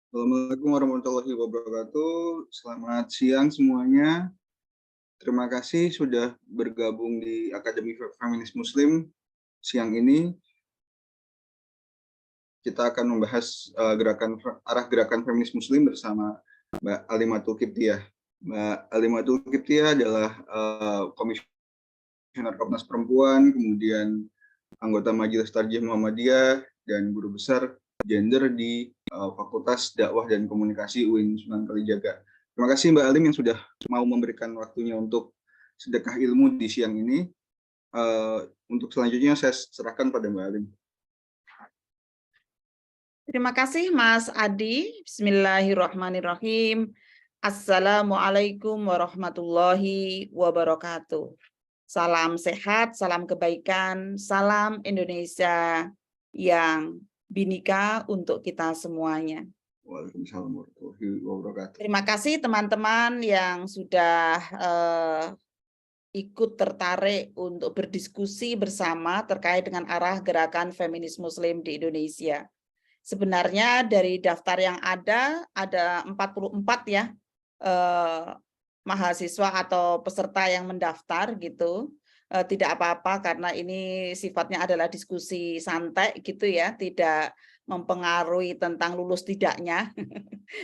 Assalamualaikum warahmatullahi wabarakatuh. Selamat siang semuanya. Terima kasih sudah bergabung di Akademi Feminis Muslim. Siang ini kita akan membahas arah gerakan feminis Muslim bersama Mbak Alimatul Kiptiah. Mbak Alimatul Kiptiah adalah Komisioner Komnas Perempuan, kemudian anggota Majelis Tarjih Muhammadiyah, dan guru besar gender di Fakultas Dakwah dan Komunikasi UIN Sunan Kalijaga. Terima kasih Mbak Alim yang sudah mau memberikan waktunya untuk sedekah ilmu di siang ini. Untuk selanjutnya saya serahkan pada Mbak Alim. Terima kasih Mas Adi. Bismillahirrahmanirrahim. Assalamualaikum warahmatullahi wabarakatuh. Salam sehat, salam kebaikan, salam Indonesia yang binika untuk kita semuanya. Waalaikumsalam warahmatullahi wabarakatuh. Terima kasih teman-teman yang sudah ikut tertarik untuk berdiskusi bersama terkait dengan arah gerakan feminis Muslim di Indonesia. Sebenarnya dari daftar yang ada 44 ya mahasiswa atau peserta yang mendaftar gitu. Tidak apa-apa karena ini sifatnya adalah diskusi santai gitu ya, tidak mempengaruhi tentang lulus tidaknya.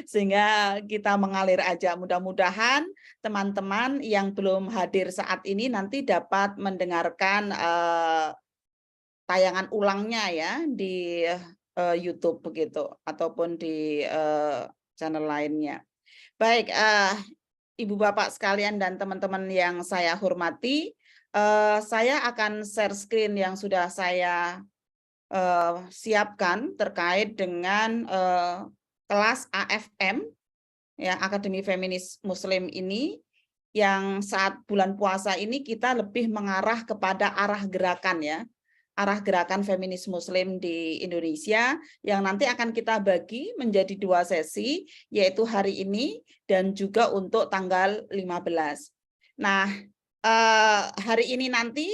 Sehingga kita mengalir aja. Mudah-mudahan teman-teman yang belum hadir saat ini nanti dapat mendengarkan tayangan ulangnya ya di YouTube begitu ataupun di channel lainnya. Baik, Ibu Bapak sekalian dan teman-teman yang saya hormati, saya akan share screen yang sudah saya siapkan terkait dengan kelas AFM ya, Akademi Feminis Muslim ini, yang saat bulan puasa ini kita lebih mengarah kepada arah gerakan ya, arah gerakan feminis Muslim di Indonesia yang nanti akan kita bagi menjadi 2 sesi, yaitu hari ini dan juga untuk tanggal 15. Nah, hari ini nanti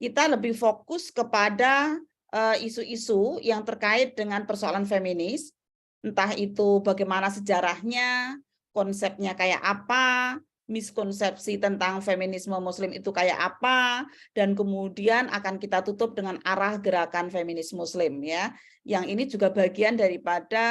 kita lebih fokus kepada isu-isu yang terkait dengan persoalan feminis, entah itu bagaimana sejarahnya, konsepnya kayak apa, miskonsepsi tentang feminisme Muslim itu kayak apa, dan kemudian akan kita tutup dengan arah gerakan feminis Muslim ya. Yang ini juga bagian daripada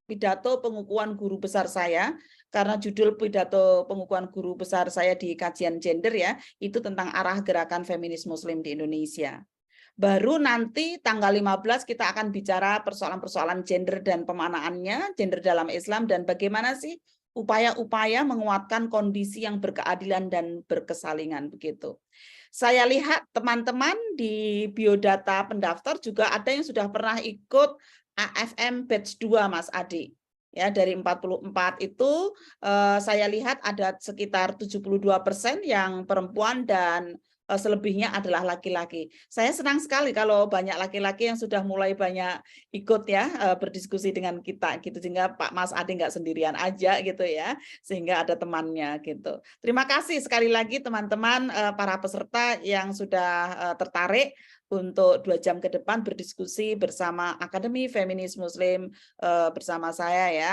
pidato pengukuhan guru besar saya, karena judul pidato pengukuhan guru besar saya di kajian gender ya, itu tentang arah gerakan feminis Muslim di Indonesia. Baru nanti tanggal 15 kita akan bicara persoalan-persoalan gender dan pemanaannya, gender dalam Islam, dan bagaimana sih upaya-upaya menguatkan kondisi yang berkeadilan dan berkesalingan begitu. Saya lihat teman-teman di biodata pendaftar juga ada yang sudah pernah ikut AFM batch 2 Mas Adi. Ya, dari 44 itu saya lihat ada sekitar 72% yang perempuan dan selebihnya adalah laki-laki. Saya senang sekali kalau banyak laki-laki yang sudah mulai banyak ikut ya berdiskusi dengan kita gitu, sehingga Pak Mas Adi nggak sendirian aja gitu ya, sehingga ada temannya gitu. Terima kasih sekali lagi teman-teman para peserta yang sudah tertarik untuk 2 jam ke depan berdiskusi bersama Akademi Feminis Muslim bersama saya ya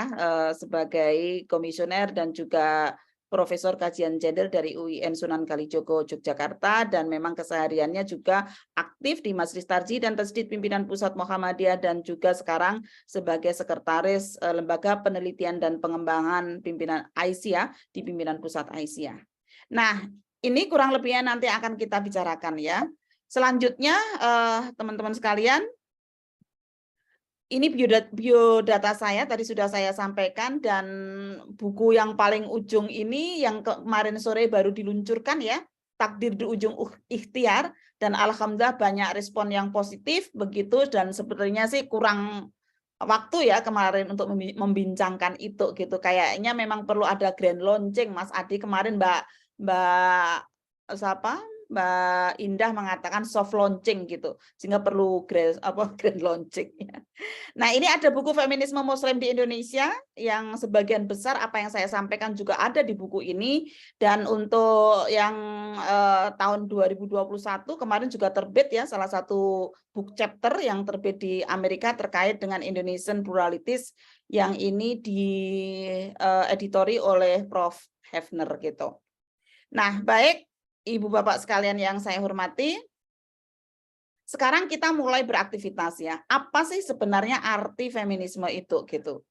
sebagai komisioner dan juga Profesor Kajian Gender dari UIN Sunan Kalijogo, Yogyakarta, dan memang kesehariannya juga aktif di Majelis Tarjih dan Tasdid Pimpinan Pusat Muhammadiyah dan juga sekarang sebagai Sekretaris Lembaga Penelitian dan Pengembangan Pimpinan Aisyah di Pimpinan Pusat Aisyah. Nah, ini kurang lebihnya nanti akan kita bicarakan ya. Selanjutnya, teman-teman sekalian, ini biodata saya tadi sudah saya sampaikan, dan buku yang paling ujung ini yang kemarin sore baru diluncurkan ya, Takdir di Ujung Ikhtiar, dan alhamdulillah banyak respon yang positif begitu, dan sebenarnya sih kurang waktu ya kemarin untuk membincangkan itu gitu. Kayaknya memang perlu ada grand launching Mas Adi kemarin Mbak siapa? Mbak Indah mengatakan soft launching gitu, sehingga perlu grand launching. Nah, ini ada buku Feminisme Muslim di Indonesia yang sebagian besar apa yang saya sampaikan juga ada di buku ini. Dan untuk yang tahun 2021 kemarin juga terbit ya salah satu book chapter yang terbit di Amerika terkait dengan Indonesian Pluralities yang ini di editori oleh Prof. Hefner gitu. Nah, baik Ibu Bapak sekalian yang saya hormati, sekarang kita mulai beraktivitas ya. Apa sih sebenarnya arti feminisme itu gitu?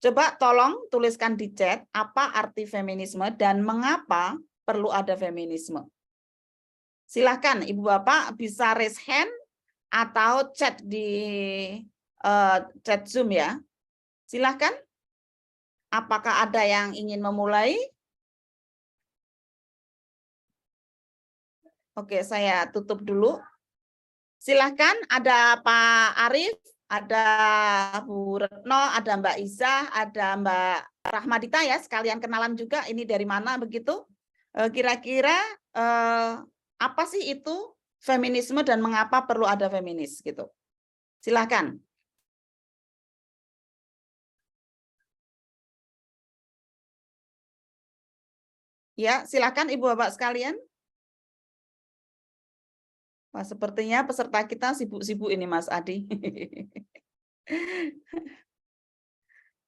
Coba tolong tuliskan di chat apa arti feminisme dan mengapa perlu ada feminisme. Silahkan Ibu Bapak bisa raise hand atau chat di chat Zoom ya. Silahkan. Apakah ada yang ingin memulai? Oke, saya tutup dulu. Silahkan, ada Pak Arief, ada Bu Retno, ada Mbak Iza, ada Mbak Rahmadita ya, sekalian kenalan juga ini dari mana begitu. Kira-kira apa sih itu feminisme dan mengapa perlu ada feminis gitu. Silahkan. Ya, silahkan Ibu Bapak sekalian. Wah, sepertinya peserta kita sibuk-sibuk ini Mas Adi.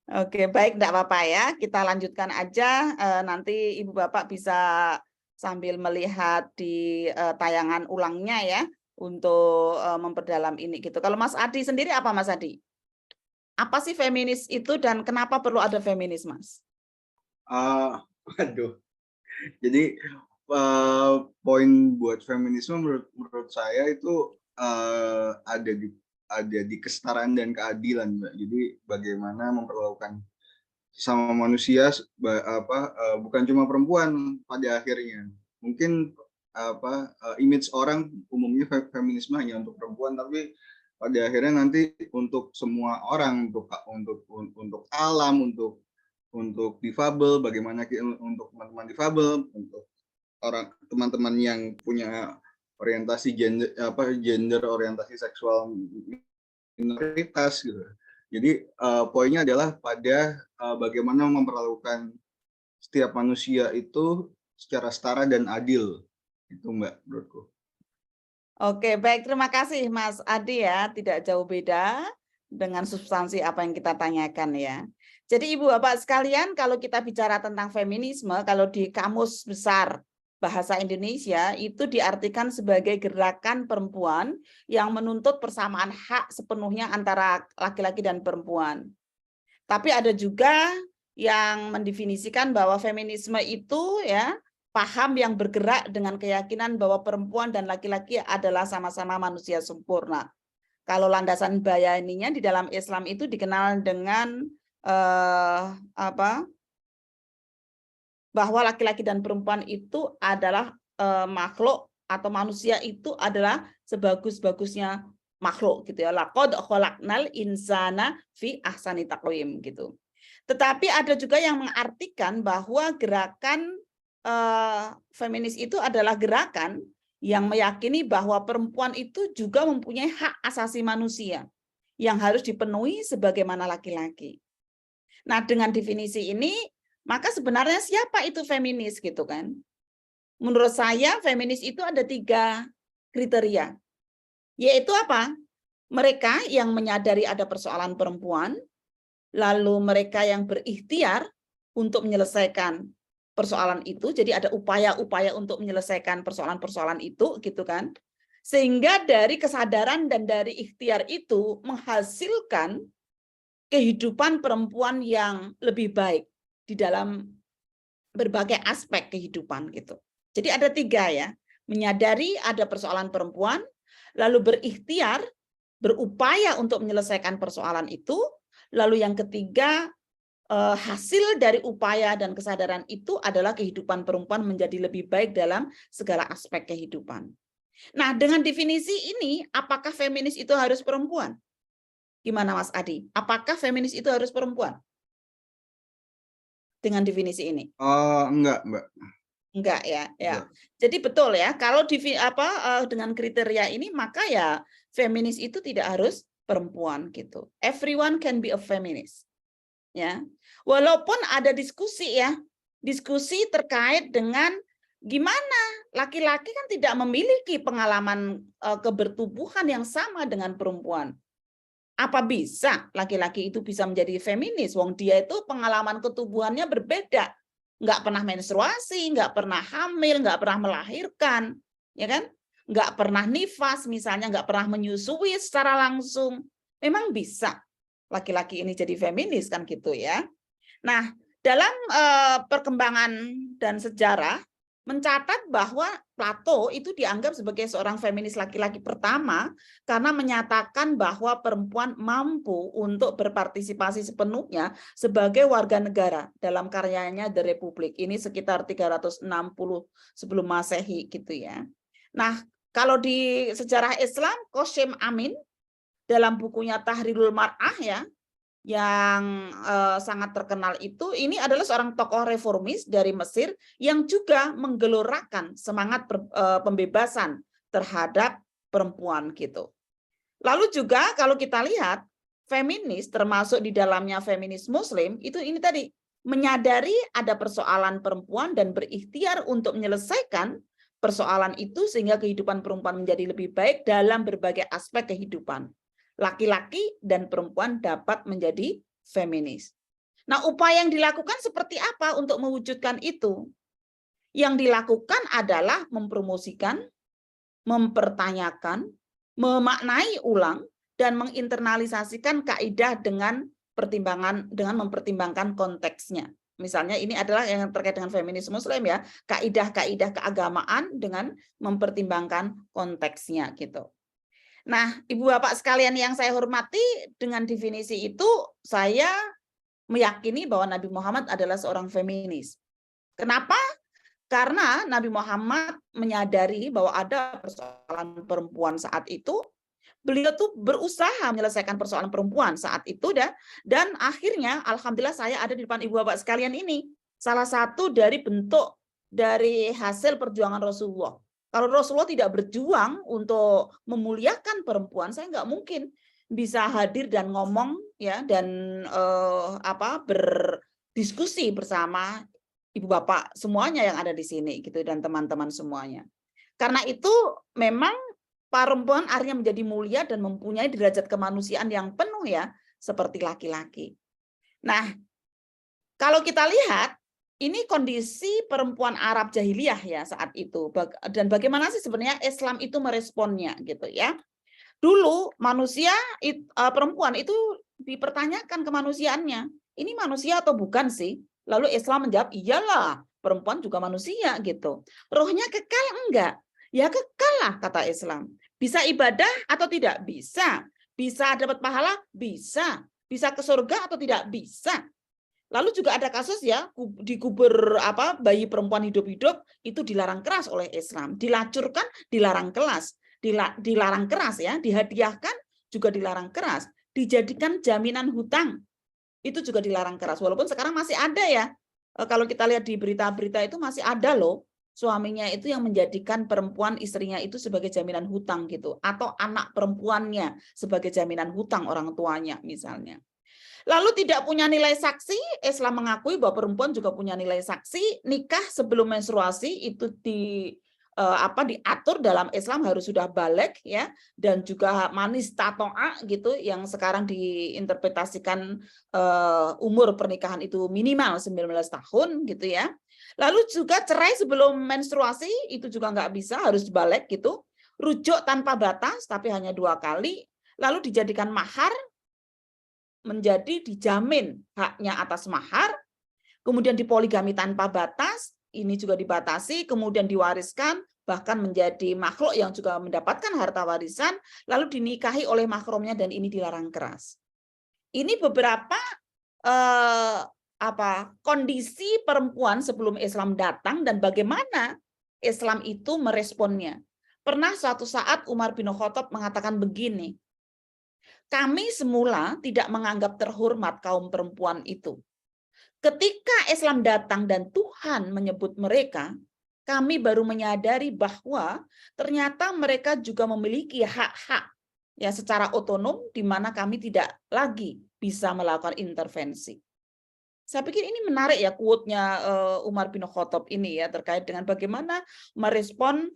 Oke, baik, enggak apa-apa ya. Kita lanjutkan aja. Nanti Ibu Bapak bisa sambil melihat di tayangan ulangnya ya untuk memperdalam ini gitu. Kalau Mas Adi sendiri apa Mas Adi? Apa sih feminis itu dan kenapa perlu ada feminis, Mas? Waduh. Jadi poin buat feminisme menurut saya itu ada di kesetaraan dan keadilan, Mbak. Jadi bagaimana memperlakukan sama manusia bukan cuma perempuan pada akhirnya. Mungkin image orang umumnya feminisme hanya untuk perempuan, tapi pada akhirnya nanti untuk semua orang, untuk alam, untuk difabel, bagaimana untuk teman-teman difabel, untuk teman-teman yang punya orientasi gender orientasi seksual minoritas gitu. Jadi poinnya adalah pada bagaimana memperlakukan setiap manusia itu secara setara dan adil. Itu Mbak menurutku. Oke, baik, terima kasih Mas Adi ya. Tidak jauh beda dengan substansi apa yang kita tanyakan ya. Jadi Ibu Bapak sekalian, kalau kita bicara tentang feminisme, kalau di Kamus Besar Bahasa Indonesia itu diartikan sebagai gerakan perempuan yang menuntut persamaan hak sepenuhnya antara laki-laki dan perempuan. Tapi ada juga yang mendefinisikan bahwa feminisme itu ya paham yang bergerak dengan keyakinan bahwa perempuan dan laki-laki adalah sama-sama manusia sempurna. Kalau landasan bayaninya di dalam Islam itu dikenal dengan bahwa laki-laki dan perempuan itu adalah makhluk atau manusia itu adalah sebagus-bagusnya makhluk gitu ya. Laqad khalaqnal insana fi ahsani taqwim gitu. Tetapi ada juga yang mengartikan bahwa gerakan feminis itu adalah gerakan yang meyakini bahwa perempuan itu juga mempunyai hak asasi manusia yang harus dipenuhi sebagaimana laki-laki. Nah, dengan definisi ini, maka sebenarnya siapa itu feminis gitu kan? Menurut saya feminis itu ada 3 kriteria. Yaitu apa? Mereka yang menyadari ada persoalan perempuan, lalu mereka yang berikhtiar untuk menyelesaikan persoalan itu, jadi ada upaya-upaya untuk menyelesaikan persoalan-persoalan itu gitu kan. Sehingga dari kesadaran dan dari ikhtiar itu menghasilkan kehidupan perempuan yang lebih baik di dalam berbagai aspek kehidupan gitu. Jadi ada 3 ya, menyadari ada persoalan perempuan, lalu berikhtiar, berupaya untuk menyelesaikan persoalan itu, lalu yang ketiga hasil dari upaya dan kesadaran itu adalah kehidupan perempuan menjadi lebih baik dalam segala aspek kehidupan. Nah, dengan definisi ini, apakah feminis itu harus perempuan? Gimana Mas Adi? Apakah feminis itu harus perempuan? Dengan definisi ini? Enggak, Mbak. Enggak ya, ya. Enggak. Jadi betul ya, kalau dengan kriteria ini maka ya feminis itu tidak harus perempuan gitu. Everyone can be a feminist. Ya. Walaupun ada diskusi ya, diskusi terkait dengan gimana laki-laki kan tidak memiliki pengalaman kebertubuhan yang sama dengan perempuan. Apa bisa laki-laki itu bisa menjadi feminis? Wong dia itu pengalaman ketubuhannya berbeda. Nggak pernah menstruasi, nggak pernah hamil, nggak pernah melahirkan, ya kan? Nggak pernah nifas, misalnya nggak pernah menyusui secara langsung. Memang bisa laki-laki ini jadi feminis kan gitu ya. Nah, dalam perkembangan dan sejarah mencatat bahwa Plato itu dianggap sebagai seorang feminis laki-laki pertama karena menyatakan bahwa perempuan mampu untuk berpartisipasi sepenuhnya sebagai warga negara dalam karyanya The Republic. Ini sekitar 360 sebelum Masehi gitu ya. Nah, kalau di sejarah Islam, Qasim Amin dalam bukunya Tahrirul Mar'ah ya, yang sangat terkenal itu, ini adalah seorang tokoh reformis dari Mesir yang juga menggelorakan semangat pembebasan terhadap perempuan gitu. Lalu juga kalau kita lihat feminis termasuk di dalamnya feminis Muslim itu ini tadi menyadari ada persoalan perempuan dan berikhtiar untuk menyelesaikan persoalan itu sehingga kehidupan perempuan menjadi lebih baik dalam berbagai aspek kehidupan. Laki-laki dan perempuan dapat menjadi feminis. Nah, upaya yang dilakukan seperti apa untuk mewujudkan itu? Yang dilakukan adalah mempromosikan, mempertanyakan, memaknai ulang, dan menginternalisasikan kaidah dengan mempertimbangkan konteksnya. Misalnya ini adalah yang terkait dengan feminis Muslim ya, kaidah-kaidah keagamaan dengan mempertimbangkan konteksnya gitu. Nah, Ibu Bapak sekalian yang saya hormati, dengan definisi itu saya meyakini bahwa Nabi Muhammad adalah seorang feminis. Kenapa? Karena Nabi Muhammad menyadari bahwa ada persoalan perempuan saat itu, beliau tuh berusaha menyelesaikan persoalan perempuan saat itu dan akhirnya alhamdulillah saya ada di depan Ibu Bapak sekalian ini. Salah satu dari bentuk dari hasil perjuangan Rasulullah. Kalau Rasulullah tidak berjuang untuk memuliakan perempuan, saya nggak mungkin bisa hadir dan ngomong ya dan berdiskusi bersama Ibu Bapak semuanya yang ada di sini gitu dan teman-teman semuanya. Karena itu memang perempuan akhirnya menjadi mulia dan mempunyai derajat kemanusiaan yang penuh ya seperti laki-laki. Nah, kalau kita lihat ini kondisi perempuan Arab jahiliyah ya saat itu dan bagaimana sih sebenarnya Islam itu meresponnya gitu ya. Dulu manusia perempuan itu dipertanyakan kemanusiaannya. Ini manusia atau bukan sih? Lalu Islam menjawab, iyalah, perempuan juga manusia gitu. Rohnya kekal enggak? Ya kekal lah kata Islam. Bisa ibadah atau tidak? Bisa. Bisa dapat pahala? Bisa. Bisa ke surga atau tidak? Bisa. Lalu juga ada kasus ya dikubur bayi perempuan hidup-hidup itu dilarang keras oleh Islam, dilacurkan, dilarang keras, dilarang keras ya, dihadiahkan juga dilarang keras, dijadikan jaminan hutang itu juga dilarang keras. Walaupun sekarang masih ada ya, kalau kita lihat di berita-berita itu masih ada loh suaminya itu yang menjadikan perempuan istrinya itu sebagai jaminan hutang gitu, atau anak perempuannya sebagai jaminan hutang orang tuanya misalnya. Lalu tidak punya nilai saksi, Islam mengakui bahwa perempuan juga punya nilai saksi, nikah sebelum menstruasi itu diatur dalam Islam harus sudah balik ya dan juga manis tato'a gitu yang sekarang diinterpretasikan umur pernikahan itu minimal 19 tahun gitu ya. Lalu juga cerai sebelum menstruasi itu juga nggak bisa, harus balik gitu. Rujuk tanpa batas tapi hanya 2 kali. Lalu dijadikan mahar, menjadi dijamin haknya atas mahar, kemudian dipoligami tanpa batas, ini juga dibatasi, kemudian diwariskan, bahkan menjadi makhluk yang juga mendapatkan harta warisan, lalu dinikahi oleh mahramnya dan ini dilarang keras. Ini beberapa kondisi perempuan sebelum Islam datang dan bagaimana Islam itu meresponnya. Pernah suatu saat Umar bin Khattab mengatakan begini, kami semula tidak menganggap terhormat kaum perempuan itu. Ketika Islam datang dan Tuhan menyebut mereka, kami baru menyadari bahwa ternyata mereka juga memiliki hak-hak ya secara otonom di mana kami tidak lagi bisa melakukan intervensi. Saya pikir ini menarik ya quote-nya Umar bin Khattab ini ya terkait dengan bagaimana merespon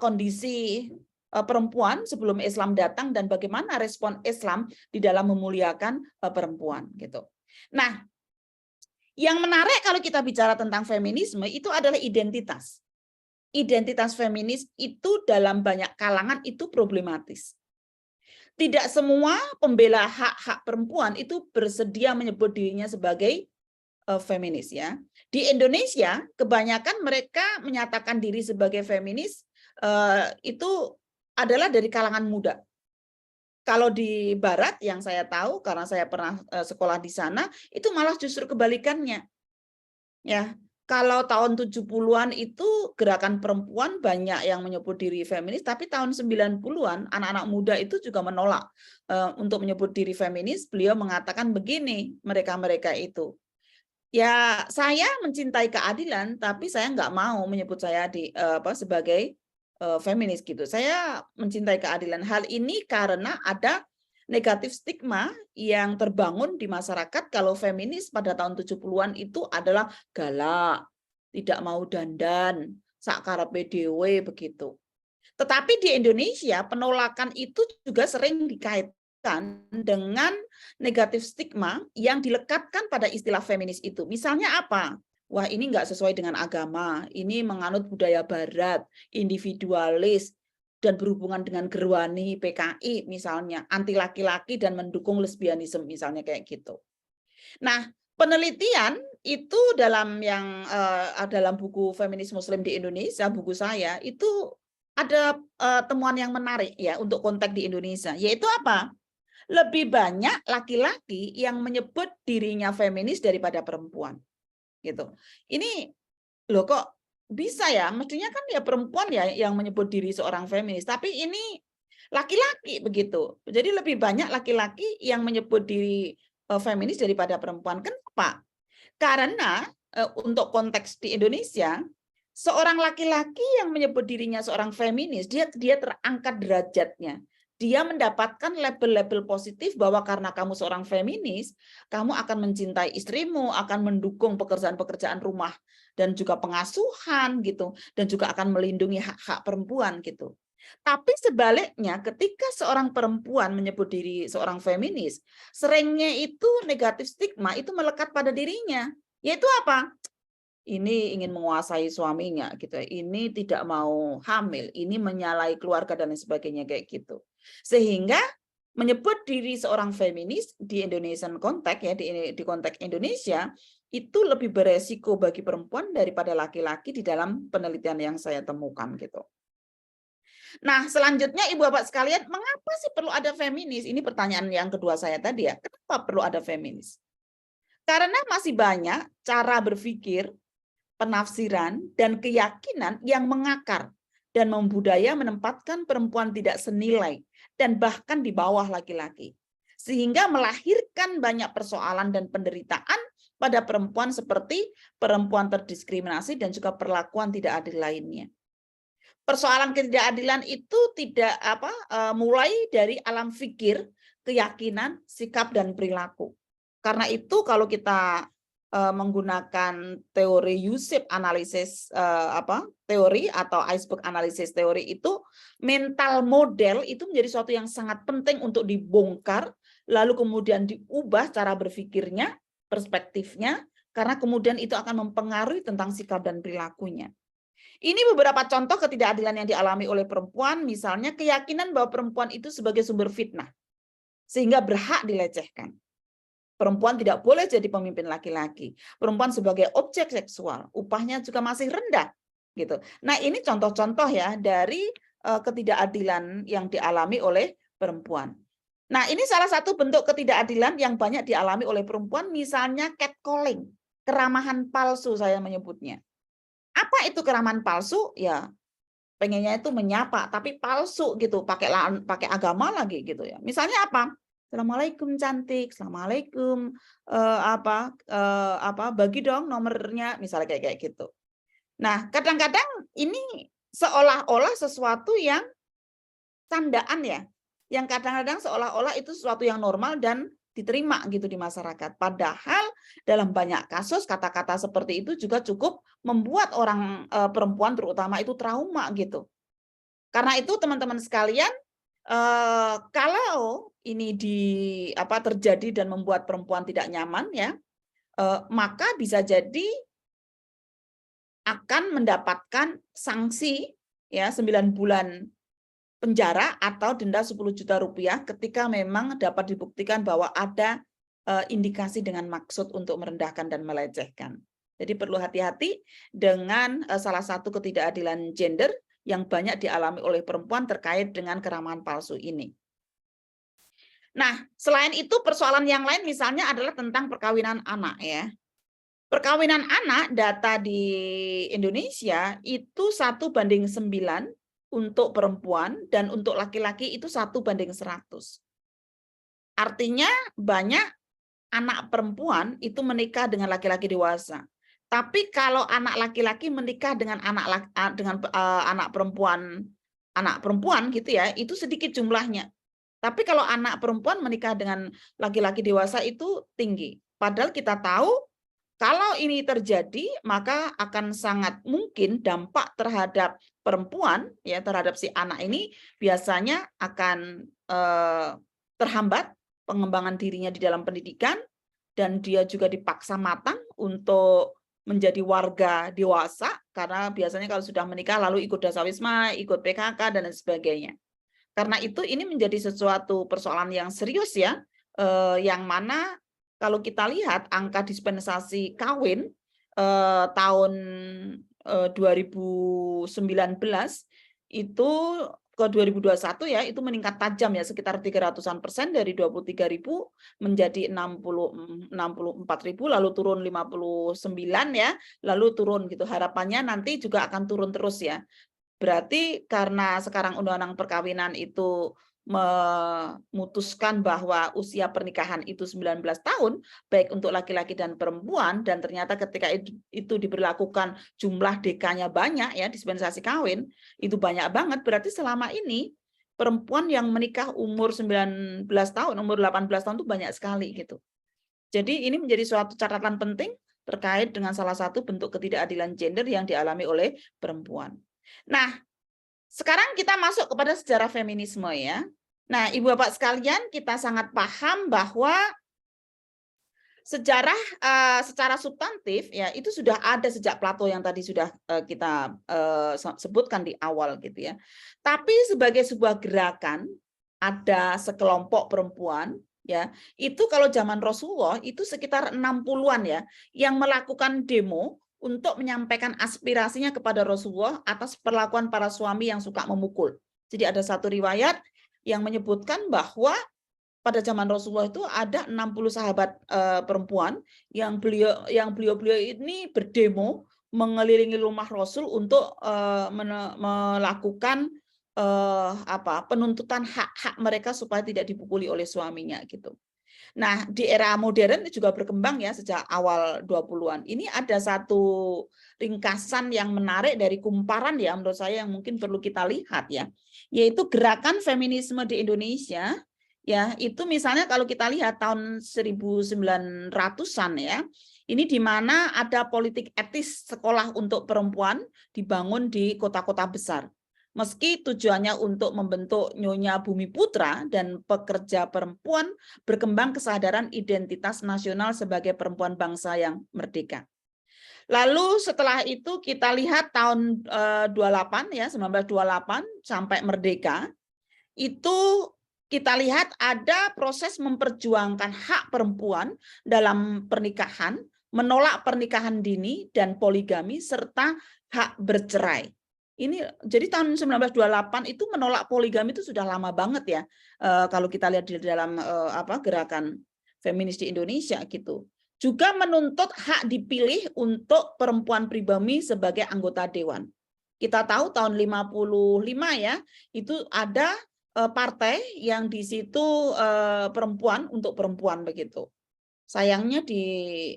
kondisi perempuan sebelum Islam datang dan bagaimana respon Islam di dalam memuliakan perempuan gitu. Nah, yang menarik kalau kita bicara tentang feminisme itu adalah identitas. Identitas feminis itu dalam banyak kalangan itu problematis. Tidak semua pembela hak-hak perempuan itu bersedia menyebut dirinya sebagai feminis ya. Di Indonesia kebanyakan mereka menyatakan diri sebagai feminis itu adalah dari kalangan muda. Kalau di Barat yang saya tahu karena saya pernah sekolah di sana itu malah justru kebalikannya. Ya, kalau tahun 70-an itu gerakan perempuan banyak yang menyebut diri feminis, tapi tahun 90-an anak-anak muda itu juga menolak untuk menyebut diri feminis. Beliau mengatakan begini, mereka-mereka itu. Ya, saya mencintai keadilan, tapi saya nggak mau menyebut saya sebagai feminis gitu. Saya mencintai keadilan. Hal ini karena ada negatif stigma yang terbangun di masyarakat kalau feminis pada tahun 70-an itu adalah galak, tidak mau dandan, sak karepe dhewe begitu. Tetapi di Indonesia penolakan itu juga sering dikaitkan dengan negatif stigma yang dilekatkan pada istilah feminis itu. Misalnya apa? Wah, ini nggak sesuai dengan agama, ini menganut budaya barat, individualis, dan berhubungan dengan gerwani PKI misalnya, anti laki-laki dan mendukung lesbianisme misalnya kayak gitu. Nah, penelitian itu dalam buku Feminis Muslim di Indonesia, buku saya, itu ada temuan yang menarik ya untuk konteks di Indonesia, yaitu apa? Lebih banyak laki-laki yang menyebut dirinya feminis daripada perempuan. Gitu. Ini loh kok bisa ya? Mestinya kan ya perempuan ya yang menyebut diri seorang feminis, tapi ini laki-laki begitu. Jadi lebih banyak laki-laki yang menyebut diri feminis daripada perempuan. Kenapa? Karena untuk konteks di Indonesia, seorang laki-laki yang menyebut dirinya seorang feminis, dia terangkat derajatnya. Dia mendapatkan label-label positif bahwa karena kamu seorang feminis, kamu akan mencintai istrimu, akan mendukung pekerjaan-pekerjaan rumah dan juga pengasuhan gitu, dan juga akan melindungi hak-hak perempuan gitu. Tapi sebaliknya, ketika seorang perempuan menyebut diri seorang feminis, seringnya itu negatif stigma itu melekat pada dirinya, yaitu apa? Ini ingin menguasai suaminya gitu ya. Ini tidak mau hamil, ini menyalahi keluarga dan lain sebagainya kayak gitu. Sehingga menyebut diri seorang feminis di Indonesian konteks ya di konteks Indonesia itu lebih beresiko bagi perempuan daripada laki-laki di dalam penelitian yang saya temukan gitu. Nah, selanjutnya Ibu Bapak sekalian, mengapa sih perlu ada feminis? Ini pertanyaan yang kedua saya tadi ya. Kenapa perlu ada feminis? Karena masih banyak cara berpikir, penafsiran, dan keyakinan yang mengakar dan membudaya menempatkan perempuan tidak senilai dan bahkan di bawah laki-laki. Sehingga melahirkan banyak persoalan dan penderitaan pada perempuan seperti perempuan terdiskriminasi dan juga perlakuan tidak adil lainnya. Persoalan ketidakadilan itu mulai dari alam fikir, keyakinan, sikap, dan perilaku. Karena itu kalau kita menggunakan teori Yusuf analisis teori atau iceberg analisis teori itu, mental model itu menjadi sesuatu yang sangat penting untuk dibongkar, lalu kemudian diubah cara berpikirnya, perspektifnya, karena kemudian itu akan mempengaruhi tentang sikap dan perilakunya. Ini beberapa contoh ketidakadilan yang dialami oleh perempuan, misalnya keyakinan bahwa perempuan itu sebagai sumber fitnah, sehingga berhak dilecehkan. Perempuan tidak boleh jadi pemimpin laki-laki. Perempuan sebagai objek seksual, upahnya juga masih rendah. Gitu. Nah, ini contoh-contoh ya dari ketidakadilan yang dialami oleh perempuan. Nah, ini salah satu bentuk ketidakadilan yang banyak dialami oleh perempuan, misalnya catcalling, keramahan palsu saya menyebutnya. Apa itu keramahan palsu? Ya, pengennya itu menyapa, tapi palsu gitu, pakai agama lagi gitu ya. Misalnya apa? Assalamualaikum cantik, assalamualaikum bagi dong nomornya, misalnya kayak gitu. Nah, kadang-kadang ini seolah-olah sesuatu yang tandaan ya, yang kadang-kadang seolah-olah itu sesuatu yang normal dan diterima gitu di masyarakat. Padahal dalam banyak kasus kata-kata seperti itu juga cukup membuat orang perempuan terutama itu trauma gitu. Karena itu teman-teman sekalian, kalau ini terjadi dan membuat perempuan tidak nyaman ya, maka bisa jadi akan mendapatkan sanksi ya 9 bulan penjara atau denda 10 juta rupiah ketika memang dapat dibuktikan bahwa ada indikasi dengan maksud untuk merendahkan dan melecehkan. Jadi perlu hati-hati dengan salah satu ketidakadilan gender yang banyak dialami oleh perempuan terkait dengan keramahan palsu ini. Nah, selain itu persoalan yang lain misalnya adalah tentang perkawinan anak ya. Perkawinan anak data di Indonesia itu 1:9 untuk perempuan dan untuk laki-laki itu 1:100. Artinya banyak anak perempuan itu menikah dengan laki-laki dewasa. Tapi kalau anak laki-laki menikah dengan anak perempuan gitu ya, itu sedikit jumlahnya. Tapi kalau anak perempuan menikah dengan laki-laki dewasa itu tinggi. Padahal kita tahu kalau ini terjadi, maka akan sangat mungkin dampak terhadap perempuan, ya terhadap si anak ini biasanya akan terhambat pengembangan dirinya di dalam pendidikan, dan dia juga dipaksa matang untuk menjadi warga dewasa, karena biasanya kalau sudah menikah lalu ikut dasawisma, ikut PKK, dan lain sebagainya. Karena itu ini menjadi sesuatu persoalan yang serius ya, yang mana kalau kita lihat angka dispensasi kawin tahun 2019 itu ke 2021 ya, itu meningkat tajam ya, sekitar 300-an% dari 23.000 menjadi 64.000, lalu turun 59 ya, lalu turun gitu. Harapannya nanti juga akan turun terus ya. Berarti karena sekarang undang-undang perkawinan itu memutuskan bahwa usia pernikahan itu 19 tahun, baik untuk laki-laki dan perempuan, dan ternyata ketika itu diberlakukan jumlah DK-nya banyak ya, dispensasi kawin, itu banyak banget, berarti selama ini perempuan yang menikah umur 19 tahun, umur 18 tahun itu banyak sekali gitu. Jadi ini menjadi suatu catatan penting terkait dengan salah satu bentuk ketidakadilan gender yang dialami oleh perempuan. Nah, sekarang kita masuk kepada sejarah feminisme ya. Nah, Ibu Bapak sekalian, kita sangat paham bahwa sejarah secara substantif ya itu sudah ada sejak Plato yang tadi sudah kita sebutkan di awal gitu ya. Tapi sebagai sebuah gerakan ada sekelompok perempuan ya, itu kalau zaman Rasulullah itu sekitar 60-an ya yang melakukan demo untuk menyampaikan aspirasinya kepada Rasulullah atas perlakuan para suami yang suka memukul. Jadi ada satu riwayat yang menyebutkan bahwa pada zaman Rasulullah itu ada 60 sahabat perempuan yang beliau ini berdemo mengelilingi rumah Rasul untuk melakukan penuntutan hak-hak mereka supaya tidak dipukuli oleh suaminya gitu. Nah, di era modern juga berkembang ya sejak awal 20-an. Ini ada satu ringkasan yang menarik dari kumparan ya menurut saya yang mungkin perlu kita lihat ya, yaitu gerakan feminisme di Indonesia. Ya, itu misalnya kalau kita lihat tahun 1900-an ya, ini di mana ada politik etis sekolah untuk perempuan dibangun di kota-kota besar. Meski tujuannya untuk membentuk Nyonya Bumi Putra dan pekerja perempuan berkembang kesadaran identitas nasional sebagai perempuan bangsa yang merdeka. Lalu setelah itu kita lihat tahun 28 ya, 1928 sampai merdeka, itu kita lihat ada proses memperjuangkan hak perempuan dalam pernikahan, menolak pernikahan dini dan poligami, serta hak bercerai. Ini jadi tahun 1928 itu menolak poligami itu sudah lama banget ya, kalau kita lihat di dalam gerakan feminis di Indonesia gitu. Juga menuntut hak dipilih untuk perempuan pribumi sebagai anggota dewan. Kita tahu tahun 55 ya, itu ada partai yang di situ perempuan untuk perempuan begitu. Sayangnya di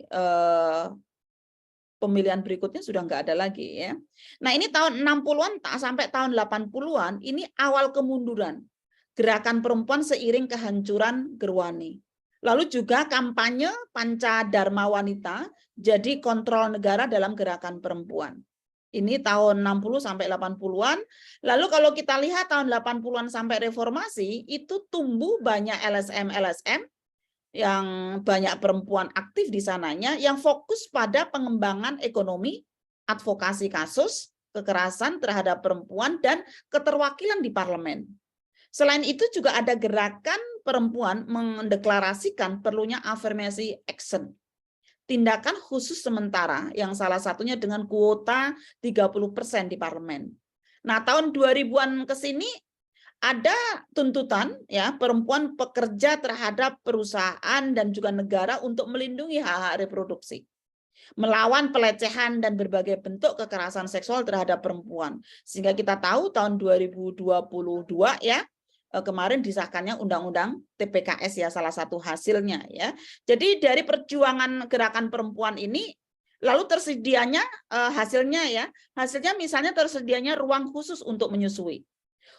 pemilihan berikutnya sudah nggak ada lagi ya. Nah, ini tahun 60-an sampai tahun 80-an ini awal kemunduran gerakan perempuan seiring kehancuran Gerwani. Lalu juga kampanye Panca Dharma Wanita jadi kontrol negara dalam gerakan perempuan. Ini tahun 60 sampai 80-an. Lalu kalau kita lihat tahun 80-an sampai reformasi itu tumbuh banyak LSM yang banyak perempuan aktif di sananya yang fokus pada pengembangan ekonomi, advokasi kasus kekerasan terhadap perempuan dan keterwakilan di parlemen. Selain itu juga ada gerakan perempuan mendeklarasikan perlunya affirmation action, tindakan khusus sementara yang salah satunya dengan kuota 30% di parlemen. Nah, tahun 2000-an ke sini ada tuntutan ya perempuan pekerja terhadap perusahaan dan juga negara untuk melindungi hak-hak reproduksi, melawan pelecehan dan berbagai bentuk kekerasan seksual terhadap perempuan. Sehingga kita tahu tahun 2022 ya kemarin disahkannya Undang-Undang TPKS ya, salah satu hasilnya ya. Jadi dari perjuangan gerakan perempuan ini lalu tersedianya hasilnya misalnya tersedianya ruang khusus untuk menyusui,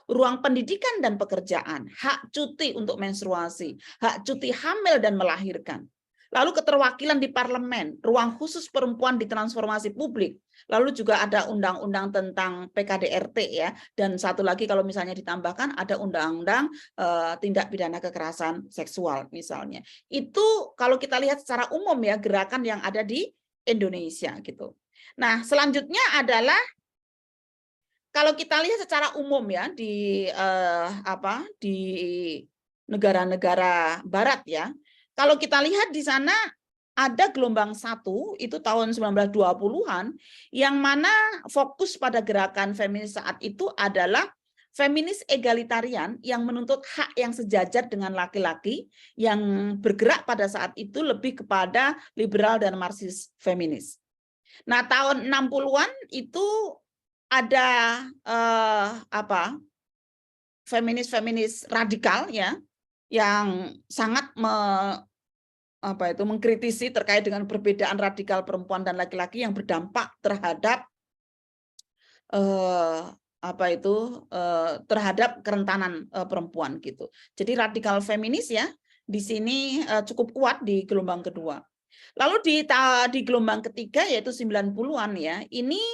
ruang pendidikan dan pekerjaan, hak cuti untuk menstruasi, hak cuti hamil dan melahirkan. Lalu keterwakilan di parlemen, ruang khusus perempuan di transformasi publik. Lalu juga ada undang-undang tentang PKDRT ya, dan satu lagi kalau misalnya ditambahkan ada undang-undang tindak pidana kekerasan seksual misalnya. Itu kalau kita lihat secara umum ya gerakan yang ada di Indonesia gitu. Nah, selanjutnya adalah kalau kita lihat secara umum ya di di negara-negara barat ya. Kalau kita lihat di sana ada gelombang 1 itu tahun 1920-an yang mana fokus pada gerakan feminis saat itu adalah feminis egalitarian yang menuntut hak yang sejajar dengan laki-laki, yang bergerak pada saat itu lebih kepada liberal dan marxis feminis. Nah, tahun 60-an itu ada feminis radikal ya yang sangat mengkritisi terkait dengan perbedaan radikal perempuan dan laki-laki yang berdampak terhadap terhadap kerentanan perempuan gitu. Jadi radikal feminis ya di sini cukup kuat di gelombang kedua. Lalu di gelombang ketiga yaitu 90-an ya, ini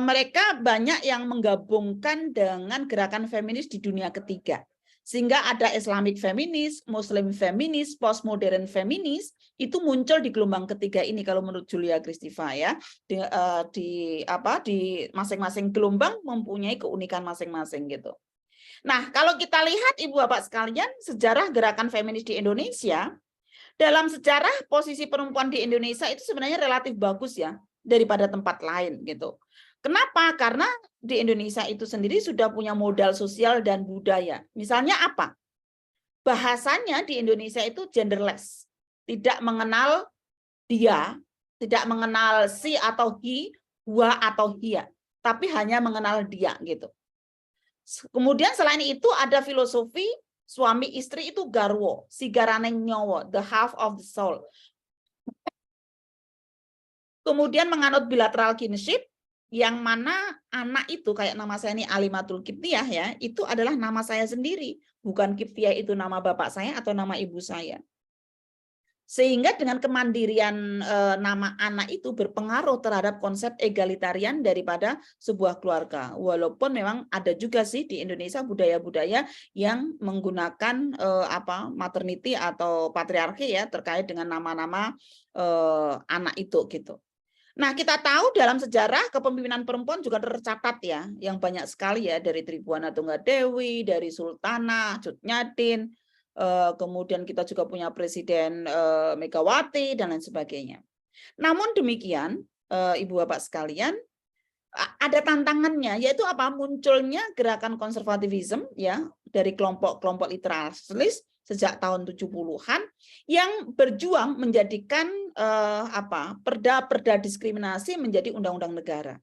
mereka banyak yang menggabungkan dengan gerakan feminis di dunia ketiga. Sehingga ada Islamic feminis, Muslim feminis, postmodern feminis, itu muncul di gelombang ketiga ini kalau menurut Julia Kristeva ya. Di masing-masing gelombang mempunyai keunikan masing-masing gitu. Nah, kalau kita lihat Ibu Bapak sekalian, sejarah gerakan feminis di Indonesia, dalam sejarah posisi perempuan di Indonesia itu sebenarnya relatif bagus ya daripada tempat lain gitu. Kenapa? Karena di Indonesia itu sendiri sudah punya modal sosial dan budaya. Misalnya apa? Bahasanya di Indonesia itu genderless. Tidak mengenal dia, tidak mengenal si atau he, gua atau hia, tapi hanya mengenal dia gitu. Kemudian selain itu ada filosofi suami istri itu garwo, sigaraneng nyowo, the half of the soul. Kemudian menganut bilateral kinship, yang mana anak itu kayak nama saya ini Alimatul Kiptiah ya, itu adalah nama saya sendiri, bukan Kiptiah itu nama bapak saya atau nama ibu saya. Sehingga dengan kemandirian nama anak itu berpengaruh terhadap konsep egalitarian daripada sebuah keluarga. Walaupun memang ada juga sih di Indonesia budaya-budaya yang menggunakan maternity atau patriarki ya terkait dengan nama-nama anak itu gitu. Nah, kita tahu dalam sejarah kepemimpinan perempuan juga tercatat ya, yang banyak sekali ya dari Tribuana Tunggadewi, dari Sultanah, Cut Nyadin, kemudian kita juga punya Presiden Megawati dan lain sebagainya. Namun demikian, Ibu Bapak sekalian, ada tantangannya, yaitu apa? Munculnya gerakan konservatifisme ya dari kelompok-kelompok literalis sejak tahun 70-an yang berjuang menjadikan perda-perda diskriminasi menjadi undang-undang negara.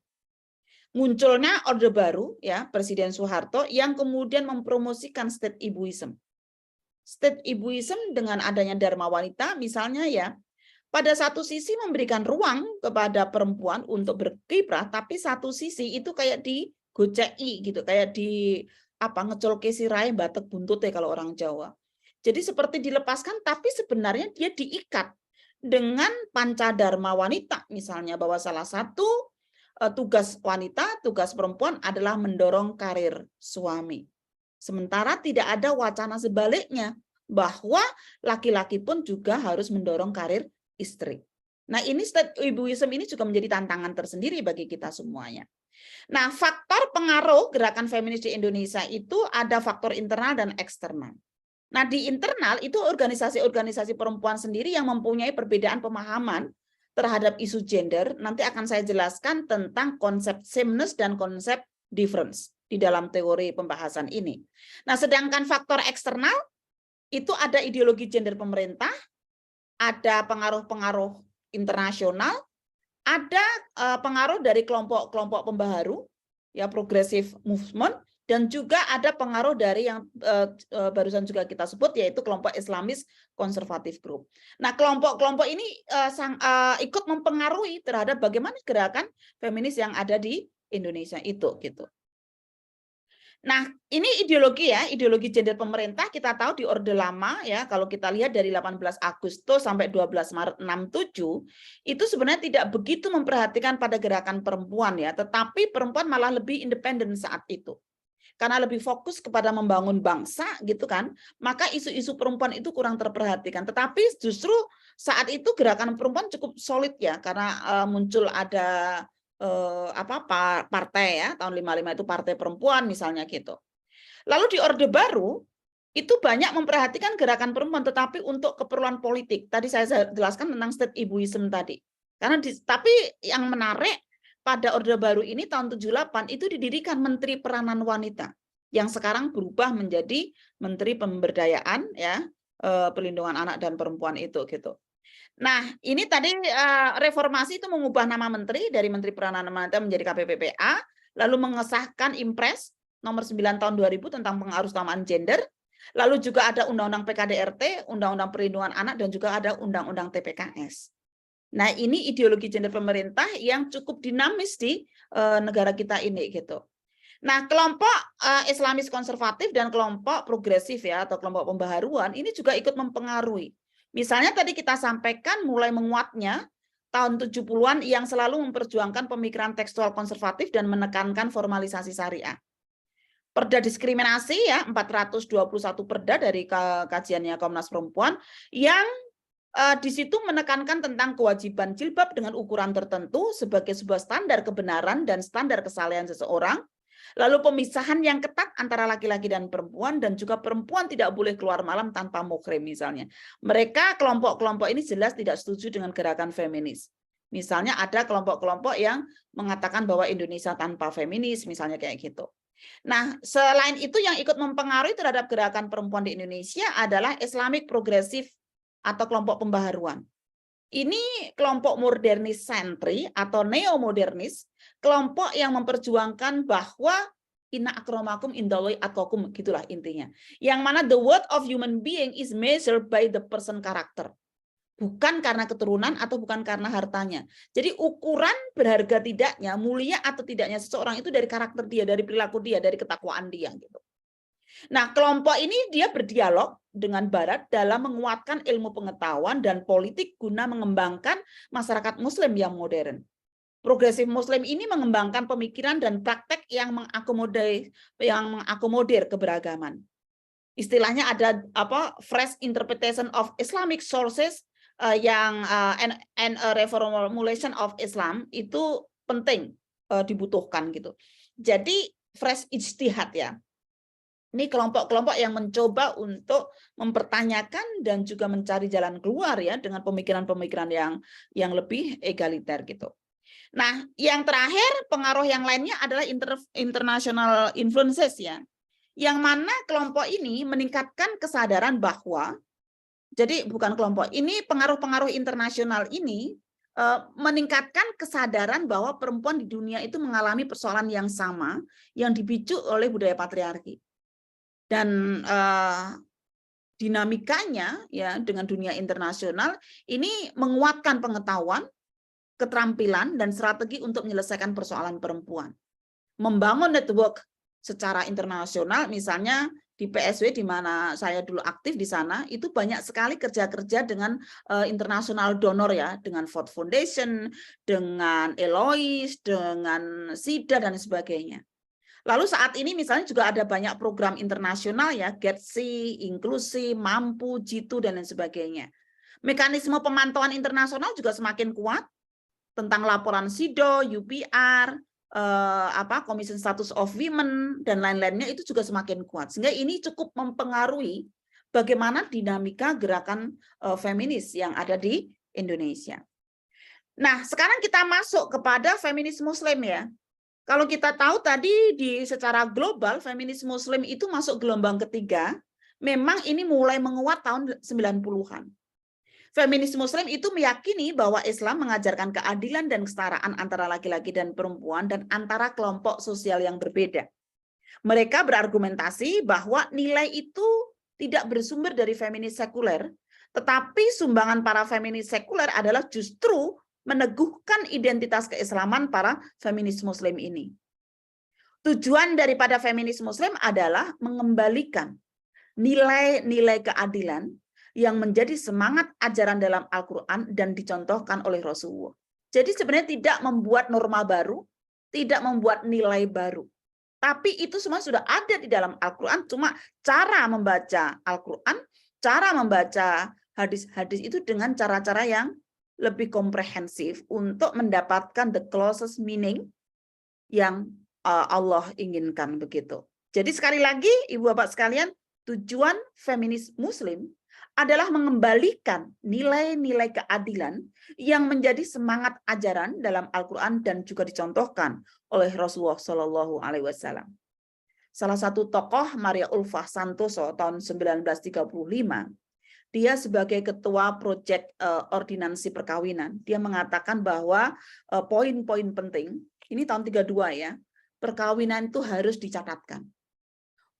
Munculnya Orde Baru ya Presiden Soeharto yang kemudian mempromosikan state ibuism. State ibuism dengan adanya Dharma Wanita misalnya ya, pada satu sisi memberikan ruang kepada perempuan untuk berkiprah, tapi satu sisi itu kayak digoceki gitu, kayak di ngecolke sirahe batek buntute kalau orang Jawa. Jadi seperti dilepaskan, tapi sebenarnya dia diikat dengan pancadharma wanita misalnya, bahwa salah satu tugas wanita, tugas perempuan adalah mendorong karir suami. Sementara tidak ada wacana sebaliknya, bahwa laki-laki pun juga harus mendorong karir istri. Nah, ini state ibuism ini juga menjadi tantangan tersendiri bagi kita semuanya. Nah, faktor pengaruh gerakan feminis di Indonesia itu ada faktor internal dan eksternal. Nah, di internal itu organisasi-organisasi perempuan sendiri yang mempunyai perbedaan pemahaman terhadap isu gender. Nanti akan saya jelaskan tentang konsep sameness dan konsep difference di dalam teori pembahasan ini. Nah, sedangkan faktor eksternal itu ada ideologi gender pemerintah, ada pengaruh-pengaruh internasional, ada pengaruh dari kelompok-kelompok pembaharu, ya progressive movement, dan juga ada pengaruh dari yang barusan juga kita sebut, yaitu kelompok Islamis konservatif group. Nah, kelompok-kelompok ini ikut mempengaruhi terhadap bagaimana gerakan feminis yang ada di Indonesia itu, gitu. Nah, ini ideologi ya, ideologi gender pemerintah kita tahu di Orde Lama ya, kalau kita lihat dari 18 Agustus sampai 12 Maret 67, itu sebenarnya tidak begitu memperhatikan pada gerakan perempuan ya, tetapi perempuan malah lebih independen saat itu. Karena lebih fokus kepada membangun bangsa gitu kan, maka isu-isu perempuan itu kurang terperhatikan. Tetapi justru saat itu gerakan perempuan cukup solid ya, karena muncul ada partai ya, tahun 55 itu partai perempuan misalnya gitu. Lalu di Orde Baru itu banyak memperhatikan gerakan perempuan, tetapi untuk keperluan politik. Tadi saya jelaskan tentang state ibuism tadi. Tapi yang menarik pada Orde Baru ini tahun 78 itu didirikan Menteri Peranan Wanita yang sekarang berubah menjadi Menteri Pemberdayaan ya, Perlindungan Anak dan Perempuan itu gitu. Nah, ini tadi reformasi itu mengubah nama menteri dari Menteri Peranan Wanita menjadi KPPPA, lalu mengesahkan Impres nomor 9 tahun 2000 tentang pengarusutamaan gender, lalu juga ada Undang-Undang PKDRT, Undang-Undang Perlindungan Anak, dan juga ada Undang-Undang TPKS. Nah, ini ideologi gender pemerintah yang cukup dinamis di negara kita ini gitu. Nah, kelompok Islamis konservatif dan kelompok progresif ya, atau kelompok pembaharuan ini juga ikut mempengaruhi. Misalnya tadi kita sampaikan mulai menguatnya tahun 70-an yang selalu memperjuangkan pemikiran tekstual konservatif dan menekankan formalisasi syariah. Perda diskriminasi ya, 421 perda dari kajiannya Komnas Perempuan yang di situ menekankan tentang kewajiban jilbab dengan ukuran tertentu sebagai sebuah standar kebenaran dan standar kesalehan seseorang. Lalu pemisahan yang ketat antara laki-laki dan perempuan, dan juga perempuan tidak boleh keluar malam tanpa muhrim misalnya. Mereka kelompok-kelompok ini jelas tidak setuju dengan gerakan feminis. Misalnya ada kelompok-kelompok yang mengatakan bahwa Indonesia tanpa feminis, misalnya kayak gitu. Nah, selain itu yang ikut mempengaruhi terhadap gerakan perempuan di Indonesia adalah Islamic Progressive atau kelompok pembaharuan. Ini kelompok modernis sentri atau neo-modernis, kelompok yang memperjuangkan bahwa inna akramakum indallahi atqakum, gitulah intinya. Yang mana the worth of human being is measured by the person character. Bukan karena keturunan atau bukan karena hartanya. Jadi ukuran berharga tidaknya, mulia atau tidaknya seseorang itu dari karakter dia, dari perilaku dia, dari ketakwaan dia gitu. Nah, kelompok ini dia berdialog dengan Barat dalam menguatkan ilmu pengetahuan dan politik guna mengembangkan masyarakat Muslim yang modern. Progresif Muslim ini mengembangkan pemikiran dan praktek yang mengakomodir keberagaman. Istilahnya ada fresh interpretation of Islamic sources and a reformulation of Islam itu penting dibutuhkan gitu. Jadi fresh ijtihad ya. Ini kelompok-kelompok yang mencoba untuk mempertanyakan dan juga mencari jalan keluar ya dengan pemikiran-pemikiran yang lebih egaliter gitu. Nah, yang terakhir pengaruh yang lainnya adalah international influences ya. Yang mana kelompok ini meningkatkan kesadaran bahwa jadi bukan kelompok ini, pengaruh-pengaruh internasional ini meningkatkan kesadaran bahwa perempuan di dunia itu mengalami persoalan yang sama yang dipicu oleh budaya patriarki. Dan dinamikanya ya dengan dunia internasional ini menguatkan pengetahuan, keterampilan dan strategi untuk menyelesaikan persoalan perempuan. Membangun network secara internasional, misalnya di PSW di mana saya dulu aktif di sana, itu banyak sekali kerja-kerja dengan internasional donor ya, dengan Ford Foundation, dengan Eloise, dengan SIDA dan sebagainya. Lalu saat ini misalnya juga ada banyak program internasional ya, GETSI, Inklusi, Mampu, Jitu, dan lain sebagainya. Mekanisme pemantauan internasional juga semakin kuat tentang laporan SIDO, UPR, Commission Status of Women, dan lain-lainnya itu juga semakin kuat. Sehingga ini cukup mempengaruhi bagaimana dinamika gerakan feminis yang ada di Indonesia. Nah, sekarang kita masuk kepada feminis Muslim ya. Kalau kita tahu tadi secara global feminis Muslim itu masuk gelombang ketiga, memang ini mulai menguat tahun 90-an. Feminis Muslim itu meyakini bahwa Islam mengajarkan keadilan dan kesetaraan antara laki-laki dan perempuan dan antara kelompok sosial yang berbeda. Mereka berargumentasi bahwa nilai itu tidak bersumber dari feminis sekuler, tetapi sumbangan para feminis sekuler adalah justru meneguhkan identitas keislaman para feminis Muslim ini. Tujuan daripada feminis Muslim adalah mengembalikan nilai-nilai keadilan yang menjadi semangat ajaran dalam Al-Quran dan dicontohkan oleh Rasulullah. Jadi sebenarnya tidak membuat norma baru, tidak membuat nilai baru. Tapi itu semua sudah ada di dalam Al-Quran, cuma cara membaca Al-Quran, cara membaca hadis-hadis itu dengan cara-cara yang lebih komprehensif untuk mendapatkan the closest meaning yang Allah inginkan begitu. Jadi sekali lagi Ibu Bapak sekalian, tujuan feminis Muslim adalah mengembalikan nilai-nilai keadilan yang menjadi semangat ajaran dalam Al-Quran dan juga dicontohkan oleh Rasulullah SAW. Salah satu tokoh Maria Ulfah Santoso tahun 1935, dia sebagai ketua proyek ordinansi perkawinan, dia mengatakan bahwa poin-poin penting, ini tahun 32 ya, perkawinan itu harus dicatatkan.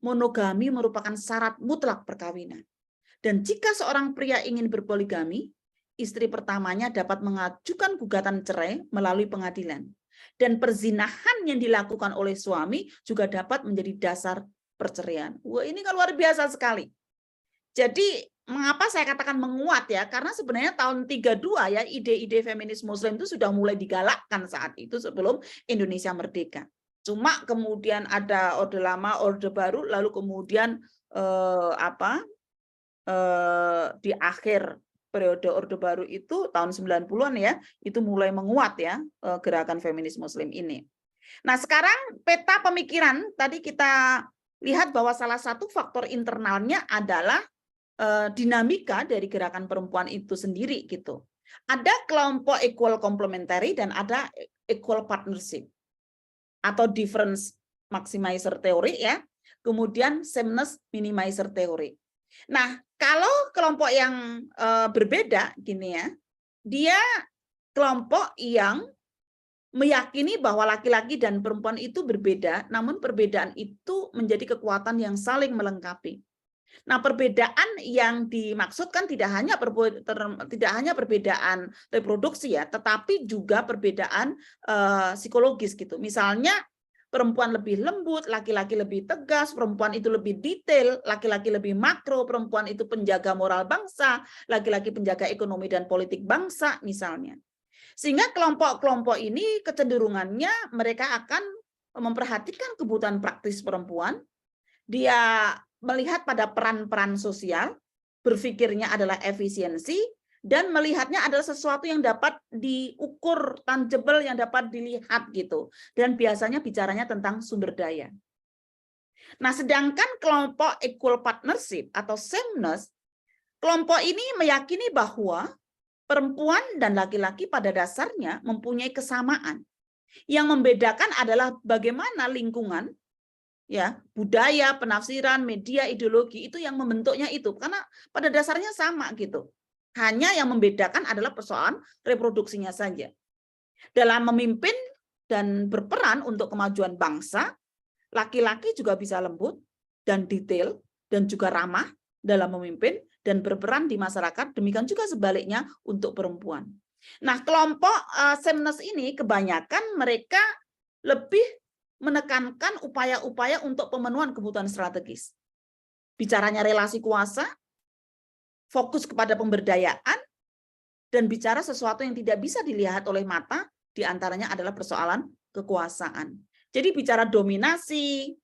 Monogami merupakan syarat mutlak perkawinan. Dan jika seorang pria ingin berpoligami, istri pertamanya dapat mengajukan gugatan cerai melalui pengadilan. Dan perzinahan yang dilakukan oleh suami juga dapat menjadi dasar perceraian. Wah, ini kan luar biasa sekali. Jadi mengapa saya katakan menguat ya? Karena sebenarnya tahun 32 ya ide-ide feminis Muslim itu sudah mulai digalakkan saat itu sebelum Indonesia merdeka. Cuma kemudian ada Orde Lama, Orde Baru, lalu kemudian di akhir periode Orde Baru itu tahun 90-an ya, itu mulai menguat ya gerakan feminis Muslim ini. Nah, sekarang peta pemikiran tadi kita lihat bahwa salah satu faktor internalnya adalah dinamika dari gerakan perempuan itu sendiri gitu. Ada kelompok equal complementary dan ada equal partnership atau difference maximizer teori ya, kemudian sameness minimizer teori. Nah, kalau kelompok yang berbeda gini ya, dia kelompok yang meyakini bahwa laki-laki dan perempuan itu berbeda, namun perbedaan itu menjadi kekuatan yang saling melengkapi. Nah, perbedaan yang dimaksudkan tidak hanya perbedaan reproduksi ya, tetapi juga perbedaan psikologis gitu. Misalnya perempuan lebih lembut, laki-laki lebih tegas, perempuan itu lebih detail, laki-laki lebih makro, perempuan itu penjaga moral bangsa, laki-laki penjaga ekonomi dan politik bangsa misalnya. Sehingga kelompok-kelompok ini kecenderungannya mereka akan memperhatikan kebutuhan praktis perempuan, dia melihat pada peran-peran sosial, berpikirnya adalah efisiensi, dan melihatnya adalah sesuatu yang dapat diukur, tangible, yang dapat dilihat gitu. Dan biasanya bicaranya tentang sumber daya. Nah, sedangkan kelompok equal partnership atau sameness, kelompok ini meyakini bahwa perempuan dan laki-laki pada dasarnya mempunyai kesamaan. Yang membedakan adalah bagaimana lingkungan, ya, budaya, penafsiran, media, ideologi itu yang membentuknya itu, karena pada dasarnya sama gitu. Hanya yang membedakan adalah persoalan reproduksinya saja. Dalam memimpin dan berperan untuk kemajuan bangsa, laki-laki juga bisa lembut dan detail dan juga ramah, dalam memimpin dan berperan di masyarakat, demikian juga sebaliknya untuk perempuan. Nah, kelompok Semnes ini kebanyakan mereka lebih menekankan upaya-upaya untuk pemenuhan kebutuhan strategis. Bicaranya relasi kuasa, fokus kepada pemberdayaan, dan bicara sesuatu yang tidak bisa dilihat oleh mata, diantaranya adalah persoalan kekuasaan. Jadi bicara dominasi,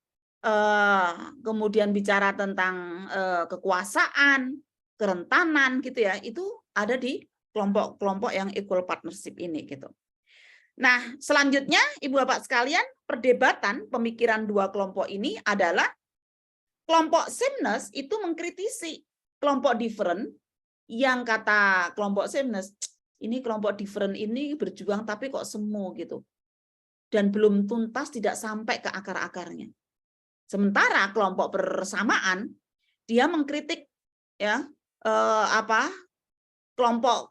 kemudian bicara tentang kekuasaan, kerentanan gitu ya, itu ada di kelompok-kelompok yang equal partnership ini gitu. Nah, selanjutnya Ibu Bapak sekalian, perdebatan pemikiran dua kelompok ini adalah kelompok Semnes itu mengkritisi kelompok different yang kata kelompok Semnes, ini kelompok different ini berjuang tapi kok semu gitu. Dan belum tuntas, tidak sampai ke akar-akarnya. Sementara kelompok bersamaan dia mengkritik ya kelompok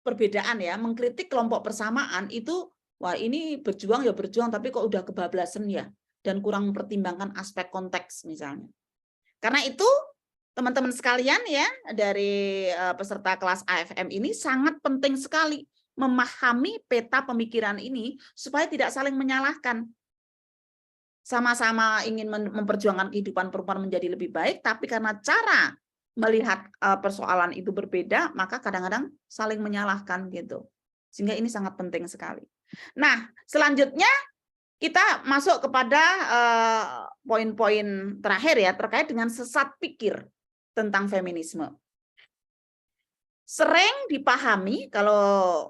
perbedaan ya, mengkritik kelompok persamaan itu, wah ini berjuang ya berjuang tapi kok udah kebablasan ya, dan kurang mempertimbangkan aspek konteks misalnya. Karena itu teman-teman sekalian ya, dari peserta kelas AFM ini sangat penting sekali memahami peta pemikiran ini supaya tidak saling menyalahkan. Sama-sama ingin memperjuangkan kehidupan perempuan menjadi lebih baik, tapi karena cara melihat persoalan itu berbeda, maka kadang-kadang saling menyalahkan gitu. Sehingga ini sangat penting sekali. Nah, selanjutnya kita masuk kepada poin-poin terakhir ya, terkait dengan sesat pikir tentang feminisme. Sering dipahami kalau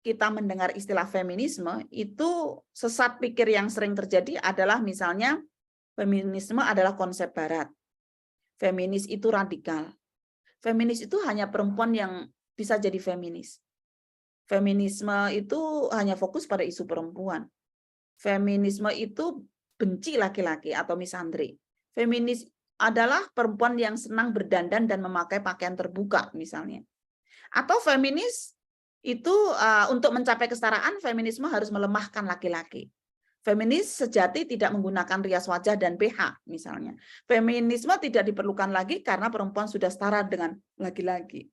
kita mendengar istilah feminisme, itu sesat pikir yang sering terjadi adalah misalnya feminisme adalah konsep barat. Feminis itu radikal. Feminis itu hanya perempuan yang bisa jadi feminis. Feminisme itu hanya fokus pada isu perempuan. Feminisme itu benci laki-laki atau misandri. Feminis adalah perempuan yang senang berdandan dan memakai pakaian terbuka misalnya. Atau feminis itu untuk mencapai kesetaraan, feminisme harus melemahkan laki-laki. Feminis sejati tidak menggunakan rias wajah dan BH misalnya. Feminisme tidak diperlukan lagi karena perempuan sudah setara dengan laki-laki.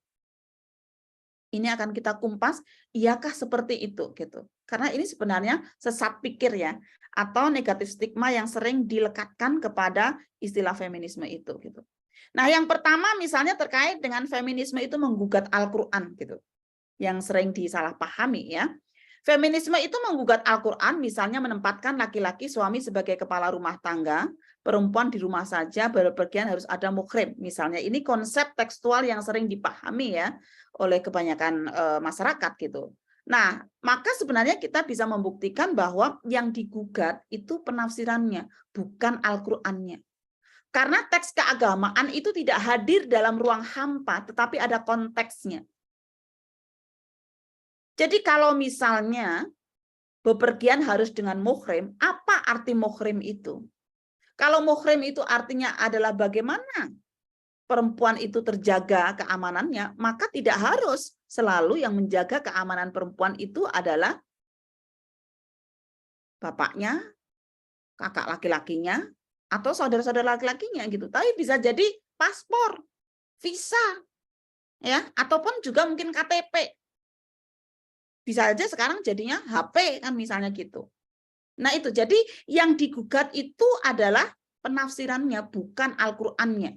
Ini akan kita kumpas, iyakah seperti itu gitu. Karena ini sebenarnya sesat pikir ya, atau negatif stigma yang sering dilekatkan kepada istilah feminisme itu gitu. Nah, yang pertama misalnya terkait dengan feminisme itu menggugat Al-Qur'an gitu. Yang sering disalahpahami ya. Feminisme itu menggugat Al-Qur'an, misalnya menempatkan laki-laki suami sebagai kepala rumah tangga, perempuan di rumah saja, berpergian harus ada muhrim. Misalnya ini konsep tekstual yang sering dipahami ya oleh kebanyakan masyarakat gitu. Nah, maka sebenarnya kita bisa membuktikan bahwa yang digugat itu penafsirannya, bukan Al-Qur'annya. Karena teks keagamaan itu tidak hadir dalam ruang hampa, tetapi ada konteksnya. Jadi kalau misalnya bepergian harus dengan muhrim, apa arti muhrim itu? Kalau muhrim itu artinya adalah bagaimana perempuan itu terjaga keamanannya, maka tidak harus selalu yang menjaga keamanan perempuan itu adalah bapaknya, kakak laki-lakinya, atau saudara-saudara laki-lakinya gitu. Tapi bisa jadi paspor, visa, ya, ataupun juga mungkin KTP. Bisa aja sekarang jadinya HP kan misalnya gitu. Nah itu, jadi yang digugat itu adalah penafsirannya, bukan Al-Qur'annya.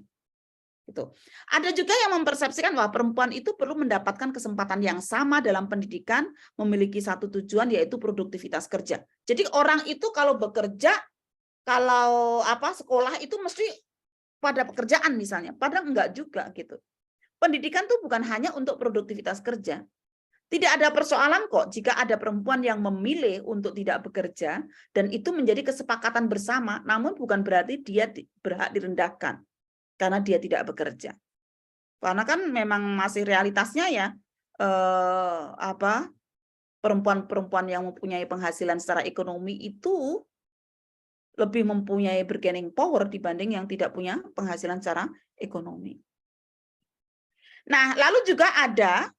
Gitu. Ada juga yang mempersepsikan bahwa perempuan itu perlu mendapatkan kesempatan yang sama dalam pendidikan, memiliki satu tujuan yaitu produktivitas kerja. Jadi orang itu kalau bekerja, kalau sekolah itu mesti pada pekerjaan misalnya, padahal enggak juga gitu. Pendidikan itu bukan hanya untuk produktivitas kerja. Tidak ada persoalan kok jika ada perempuan yang memilih untuk tidak bekerja dan itu menjadi kesepakatan bersama, namun bukan berarti dia berhak direndahkan karena dia tidak bekerja. Karena kan memang masih realitasnya ya perempuan-perempuan yang mempunyai penghasilan secara ekonomi itu lebih mempunyai bargaining power dibanding yang tidak punya penghasilan secara ekonomi. Nah, lalu juga ada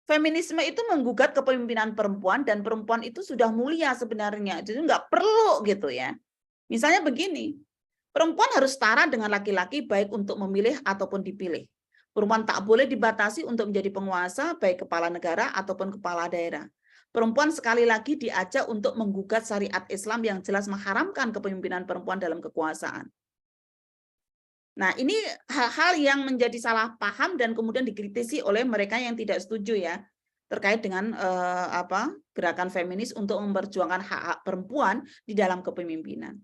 feminisme itu menggugat kepemimpinan perempuan dan perempuan itu sudah mulia sebenarnya, jadi nggak perlu gitu ya. Misalnya begini, Perempuan harus setara dengan laki-laki baik untuk memilih ataupun dipilih. Perempuan tak boleh dibatasi untuk menjadi penguasa baik kepala negara ataupun kepala daerah. Perempuan sekali lagi diajak untuk menggugat syariat Islam yang jelas mengharamkan kepemimpinan perempuan dalam kekuasaan. Nah, ini hal-hal yang menjadi salah paham dan kemudian dikritisi oleh mereka yang tidak setuju ya terkait dengan gerakan feminis untuk memperjuangkan hak-hak perempuan di dalam kepemimpinan.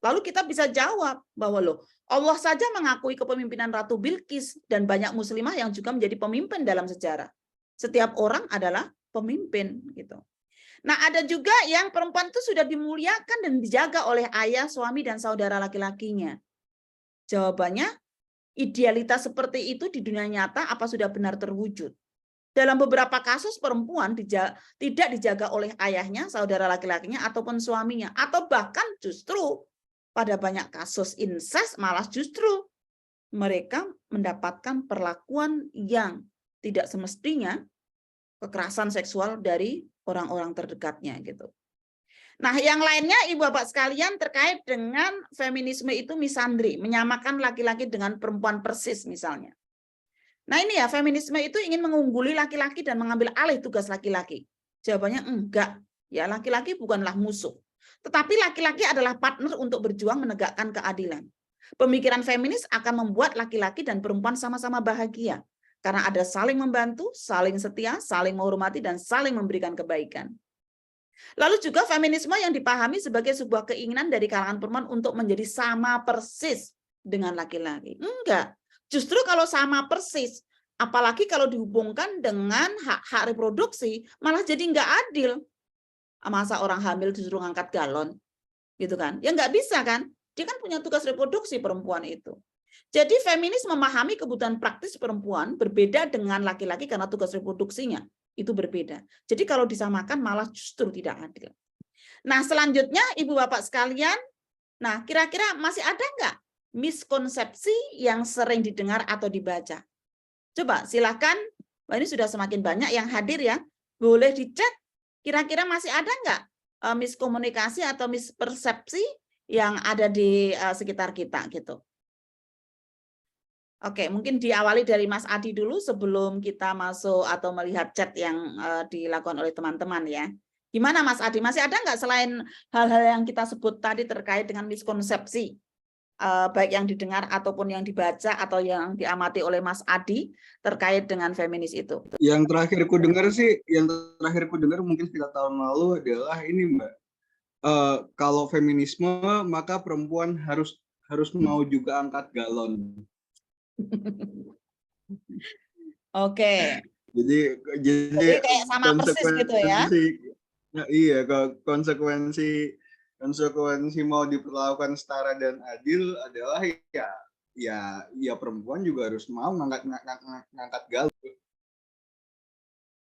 Lalu kita bisa jawab bahwa loh, Allah saja mengakui kepemimpinan Ratu Bilqis dan banyak muslimah yang juga menjadi pemimpin dalam sejarah. Setiap orang adalah pemimpin gitu. Nah, ada juga yang perempuan itu sudah dimuliakan dan dijaga oleh ayah, suami dan saudara laki-lakinya. Jawabannya, idealitas seperti itu di dunia nyata apa sudah benar terwujud? Dalam beberapa kasus perempuan tidak dijaga oleh ayahnya, saudara laki-lakinya, ataupun suaminya. Atau bahkan justru pada banyak kasus incest malah justru mereka mendapatkan perlakuan yang tidak semestinya kekerasan seksual dari orang-orang terdekatnya gitu. Nah, yang lainnya Ibu Bapak sekalian terkait dengan feminisme itu misandri, menyamakan laki-laki dengan perempuan persis misalnya. Nah, ini ya, feminisme itu ingin mengungguli laki-laki dan mengambil alih tugas laki-laki. Jawabannya enggak. Ya, laki-laki bukanlah musuh. Tetapi laki-laki adalah partner untuk berjuang menegakkan keadilan. Pemikiran feminis akan membuat laki-laki dan perempuan sama-sama bahagia. Karena ada saling membantu, saling setia, saling menghormati, dan saling memberikan kebaikan. Lalu juga feminisme yang dipahami sebagai sebuah keinginan dari kalangan perempuan untuk menjadi sama persis dengan laki-laki. Enggak. Justru kalau sama persis, apalagi kalau dihubungkan dengan hak-hak reproduksi, malah jadi enggak adil. Masa orang hamil disuruh ngangkat galon, gitu kan? Ya enggak bisa kan? Dia kan punya tugas reproduksi perempuan itu. Jadi feminis memahami kebutuhan praktis perempuan berbeda dengan laki-laki karena tugas reproduksinya. Itu berbeda. Jadi kalau disamakan malah justru tidak adil. Nah, selanjutnya Ibu Bapak sekalian, nah kira-kira masih ada nggak miskonsepsi yang sering didengar atau dibaca? Coba silakan, ini sudah semakin banyak yang hadir ya, boleh dicek kira-kira masih ada nggak miskomunikasi atau mispersepsi yang ada di sekitar kita gitu. Oke, mungkin diawali dari Mas Adi dulu sebelum kita masuk atau melihat chat yang dilakukan oleh teman-teman ya. Gimana Mas Adi, masih ada nggak selain hal-hal yang kita sebut tadi terkait dengan miskonsepsi, baik yang didengar ataupun yang dibaca atau yang diamati oleh Mas Adi terkait dengan feminis itu? Yang terakhir ku dengar mungkin sekitar tahun lalu adalah ini Mbak, kalau feminisme maka perempuan harus mau juga angkat galon. Oke. Jadi kayak sama persis gitu ya. Nah, iya, konsekuensi mau diperlakukan setara dan adil adalah ya perempuan juga harus mau ngangkat galon.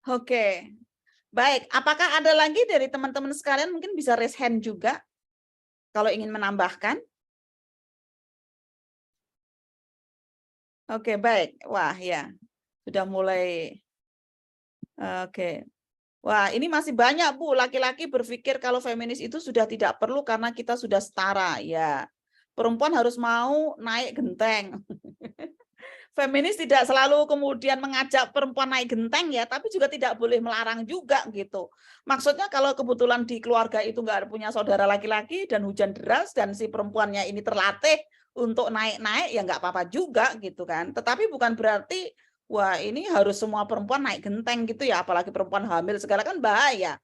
Oke. Baik, apakah ada lagi dari teman-teman sekalian mungkin bisa raise hand juga kalau ingin menambahkan? Oke, baik. Wah, ya. Sudah mulai. Oke. Wah, ini masih banyak, Bu. Laki-laki berpikir kalau feminis itu sudah tidak perlu karena kita sudah setara. Ya, perempuan harus mau naik genteng. Feminis tidak selalu kemudian mengajak perempuan naik genteng ya, tapi juga tidak boleh melarang juga gitu. Maksudnya kalau kebetulan di keluarga itu nggak punya saudara laki-laki dan hujan deras dan si perempuannya ini terlatih untuk naik-naik ya nggak apa-apa juga gitu kan. Tetapi bukan berarti wah ini harus semua perempuan naik genteng gitu ya, apalagi perempuan hamil segala kan bahaya,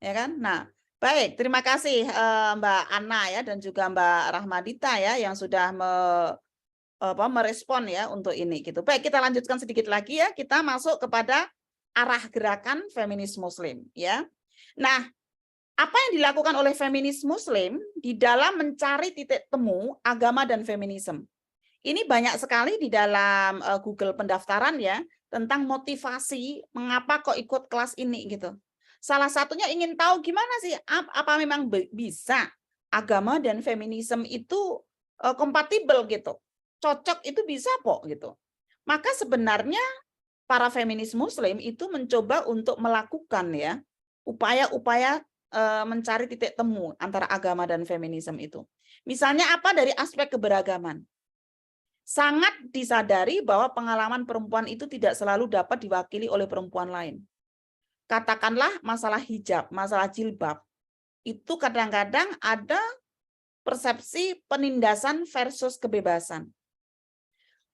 ya kan. Nah, baik, terima kasih Mbak Anna ya dan juga Mbak Rahmadita ya yang sudah merespon ya untuk ini gitu. Baik, kita lanjutkan sedikit lagi ya. Kita masuk kepada arah gerakan feminis muslim ya. Nah, apa yang dilakukan oleh feminis muslim di dalam mencari titik temu agama dan feminisme? Ini banyak sekali di dalam Google pendaftaran ya tentang motivasi mengapa kok ikut kelas ini gitu. Salah satunya ingin tahu gimana sih apa memang bisa agama dan feminisme itu kompatibel gitu. Cocok itu bisa kok gitu. Maka sebenarnya para feminis muslim itu mencoba untuk melakukan ya upaya-upaya mencari titik temu antara agama dan feminisme itu. Misalnya apa dari aspek keberagaman. Sangat disadari bahwa pengalaman perempuan itu tidak selalu dapat diwakili oleh perempuan lain. Katakanlah masalah hijab, masalah jilbab, itu kadang-kadang ada persepsi penindasan versus kebebasan.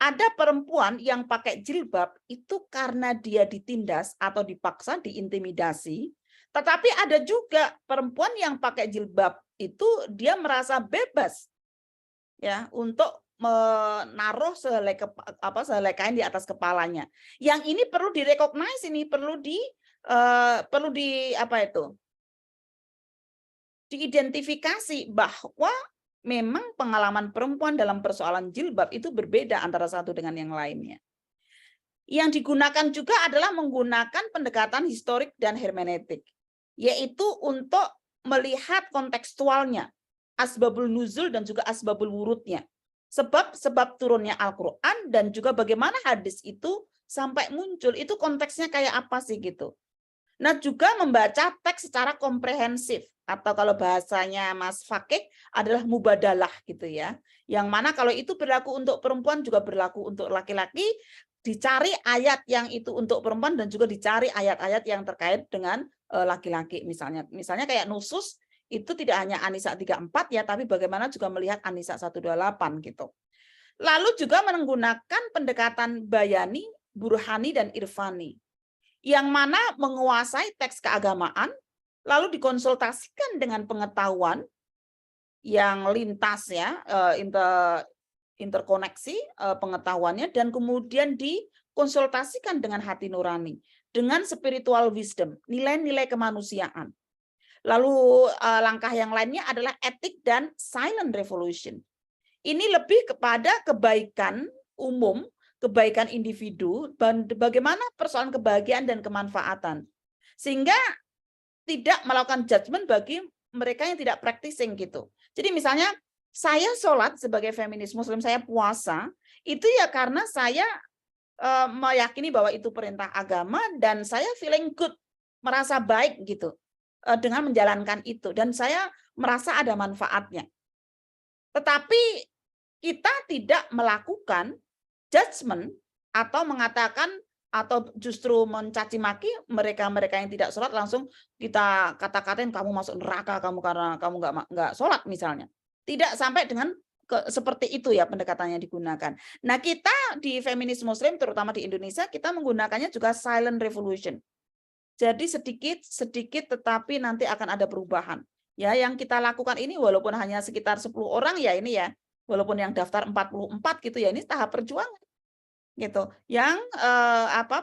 Ada perempuan yang pakai jilbab itu karena dia ditindas atau dipaksa, diintimidasi. Tetapi ada juga perempuan yang pakai jilbab itu dia merasa bebas ya untuk menaruh sehelai kain di atas kepalanya. Yang ini perlu direcognize, ini perlu diidentifikasi bahwa memang pengalaman perempuan dalam persoalan jilbab itu berbeda antara satu dengan yang lainnya. Yang digunakan juga adalah menggunakan pendekatan historik dan hermeneutik, yaitu untuk melihat kontekstualnya, asbabul nuzul dan juga asbabul wurudnya. Sebab turunnya Al-Quran dan juga bagaimana hadis itu sampai muncul, itu konteksnya kayak apa sih gitu. Nah, juga membaca teks secara komprehensif atau kalau bahasanya Mas Fakih adalah mubadalah gitu ya. Yang mana kalau itu berlaku untuk perempuan juga berlaku untuk laki-laki, dicari ayat yang itu untuk perempuan dan juga dicari ayat-ayat yang terkait dengan laki-laki misalnya. Misalnya kayak nusus itu tidak hanya An-Nisa 34 ya, tapi bagaimana juga melihat An-Nisa 128 gitu. Lalu juga menggunakan pendekatan bayani, burhani dan irfani, yang mana menguasai teks keagamaan, lalu dikonsultasikan dengan pengetahuan yang lintas ya, interkoneksi pengetahuannya, dan kemudian dikonsultasikan dengan hati nurani, dengan spiritual wisdom, nilai-nilai kemanusiaan. Lalu langkah yang lainnya adalah etik dan silent revolution. Ini lebih kepada kebaikan umum, kebaikan individu, bagaimana persoalan kebahagiaan dan kemanfaatan. Sehingga tidak melakukan judgement bagi mereka yang tidak practicing gitu. Jadi misalnya saya sholat sebagai feminis muslim, saya puasa, itu ya karena saya meyakini bahwa itu perintah agama dan saya feeling good, merasa baik gitu dengan menjalankan itu, dan saya merasa ada manfaatnya. Tetapi kita tidak melakukan judgement atau mengatakan atau justru mencaci maki mereka yang tidak sholat, langsung kita kata-katain kamu masuk neraka kamu karena kamu nggak sholat misalnya. Tidak sampai dengan seperti itu ya pendekatannya digunakan. Nah, kita di feminis muslim terutama di Indonesia kita menggunakannya juga silent revolution. Jadi sedikit tetapi nanti akan ada perubahan. Ya, yang kita lakukan ini walaupun hanya sekitar 10 orang ya ini ya, walaupun yang daftar 44 gitu ya, ini tahap perjuangan gitu. Yang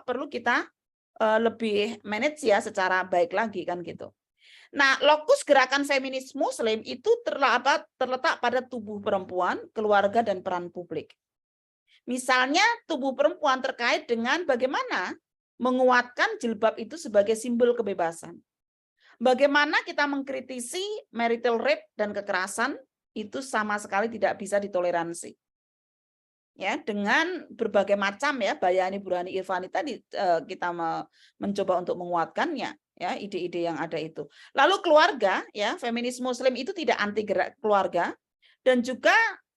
perlu kita lebih manage ya secara baik lagi kan gitu. Nah, lokus gerakan feminis muslim itu terletak pada tubuh perempuan, keluarga dan peran publik. Misalnya tubuh perempuan terkait dengan bagaimana menguatkan jilbab itu sebagai simbol kebebasan. Bagaimana kita mengkritisi marital rape dan kekerasan itu sama sekali tidak bisa ditoleransi. Ya, dengan berbagai macam ya bayani, burhani, irfani tadi kita mencoba untuk menguatkannya ya, ide-ide yang ada itu. Lalu keluarga ya, feminis muslim itu tidak anti gerak keluarga, dan juga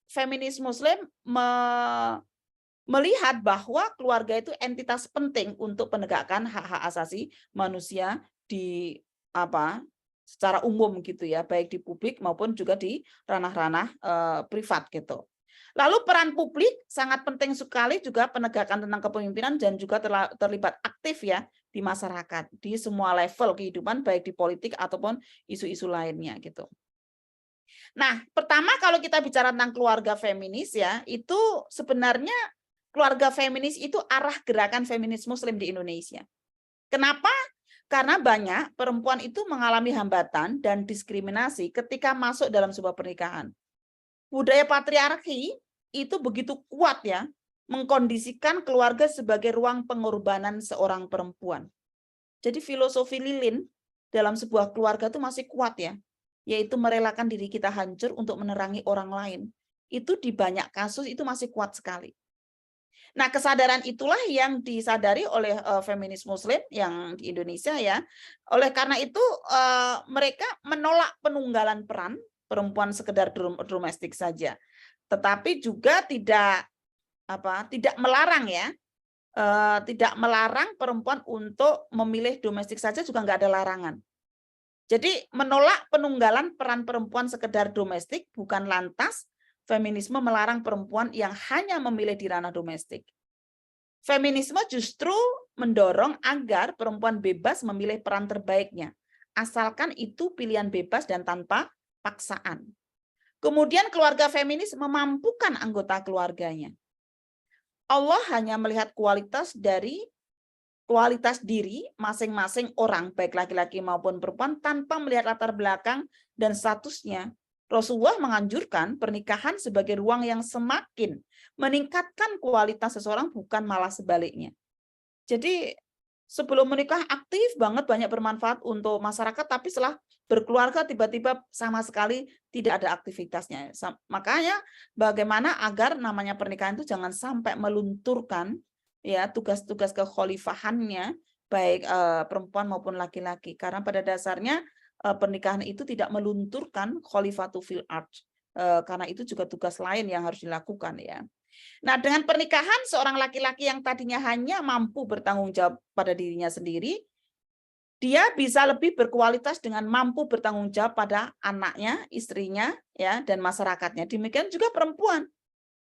feminis muslim melihat bahwa keluarga itu entitas penting untuk penegakan hak-hak asasi manusia di secara umum gitu ya, baik di publik maupun juga di ranah-ranah privat gitu. Lalu peran publik sangat penting sekali juga, penegakan tentang kepemimpinan dan juga terlibat aktif ya di masyarakat di semua level kehidupan baik di politik ataupun isu-isu lainnya gitu. Nah, pertama kalau kita bicara tentang keluarga feminis ya, itu sebenarnya keluarga feminis itu arah gerakan feminis muslim di Indonesia. Kenapa? Karena banyak perempuan itu mengalami hambatan dan diskriminasi ketika masuk dalam sebuah pernikahan. Budaya patriarki itu begitu kuat ya, mengkondisikan keluarga sebagai ruang pengorbanan seorang perempuan. Jadi filosofi lilin dalam sebuah keluarga itu masih kuat ya, yaitu merelakan diri kita hancur untuk menerangi orang lain. Itu di banyak kasus itu masih kuat sekali. Nah, kesadaran itulah yang disadari oleh feminis Muslim yang di Indonesia ya. Oleh karena itu mereka menolak penunggalan peran perempuan sekedar domestik saja, tetapi juga tidak melarang ya, tidak melarang perempuan untuk memilih domestik saja juga nggak ada larangan. Jadi menolak penunggalan peran perempuan sekedar domestik bukan lantas feminisme melarang perempuan yang hanya memilih di ranah domestik. Feminisme justru mendorong agar perempuan bebas memilih peran terbaiknya, asalkan itu pilihan bebas dan tanpa paksaan. Kemudian keluarga feminis memampukan anggota keluarganya. Allah hanya melihat kualitas diri masing-masing orang, baik laki-laki maupun perempuan, tanpa melihat latar belakang dan statusnya. Rasulullah menganjurkan pernikahan sebagai ruang yang semakin meningkatkan kualitas seseorang, bukan malah sebaliknya. Jadi sebelum menikah aktif banget, banyak bermanfaat untuk masyarakat, tapi setelah berkeluarga tiba-tiba sama sekali tidak ada aktivitasnya. Makanya bagaimana agar namanya pernikahan itu jangan sampai melunturkan ya tugas-tugas kekhalifahannya, baik perempuan maupun laki-laki, karena pada dasarnya pernikahan itu tidak melunturkan khalifatu fil ard, karena itu juga tugas lain yang harus dilakukan ya. Nah, dengan pernikahan seorang laki-laki yang tadinya hanya mampu bertanggung jawab pada dirinya sendiri, dia bisa lebih berkualitas dengan mampu bertanggung jawab pada anaknya, istrinya ya, dan masyarakatnya. Demikian juga perempuan.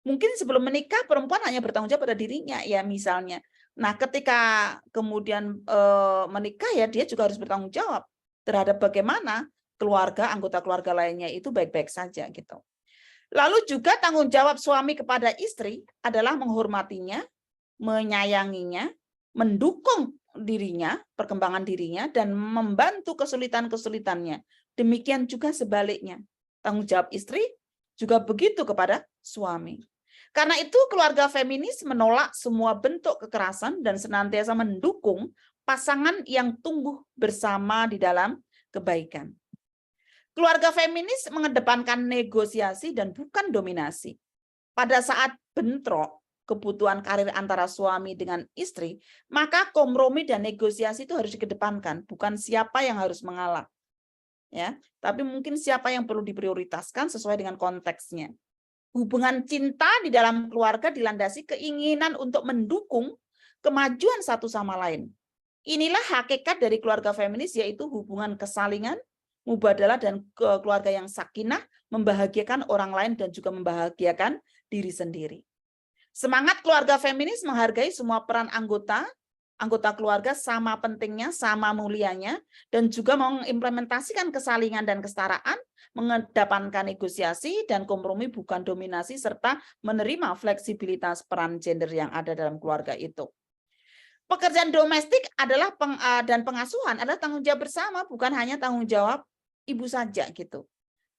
Mungkin sebelum menikah perempuan hanya bertanggung jawab pada dirinya ya misalnya. Nah, ketika kemudian menikah ya dia juga harus bertanggung jawab terhadap bagaimana keluarga, anggota keluarga lainnya itu baik-baik saja gitu. Lalu juga tanggung jawab suami kepada istri adalah menghormatinya, menyayanginya, mendukung dirinya, perkembangan dirinya, dan membantu kesulitan-kesulitannya. Demikian juga sebaliknya. Tanggung jawab istri juga begitu kepada suami. Karena itu keluarga feminis menolak semua bentuk kekerasan dan senantiasa mendukung pasangan yang tumbuh bersama di dalam kebaikan. Keluarga feminis mengedepankan negosiasi dan bukan dominasi. Pada saat bentrok kebutuhan karir antara suami dengan istri, maka kompromi dan negosiasi itu harus dikedepankan, bukan siapa yang harus mengalah. Ya, tapi mungkin siapa yang perlu diprioritaskan sesuai dengan konteksnya. Hubungan cinta di dalam keluarga dilandasi keinginan untuk mendukung kemajuan satu sama lain. Inilah hakikat dari keluarga feminis, yaitu hubungan kesalingan, mubadalah, dan keluarga yang sakinah, membahagiakan orang lain dan juga membahagiakan diri sendiri. Semangat keluarga feminis menghargai semua peran anggota keluarga sama pentingnya, sama mulianya, dan juga mengimplementasikan kesalingan dan kesetaraan, mengedepankan negosiasi dan kompromi bukan dominasi, serta menerima fleksibilitas peran gender yang ada dalam keluarga itu. Pekerjaan domestik adalah dan pengasuhan adalah tanggung jawab bersama, bukan hanya tanggung jawab ibu saja gitu.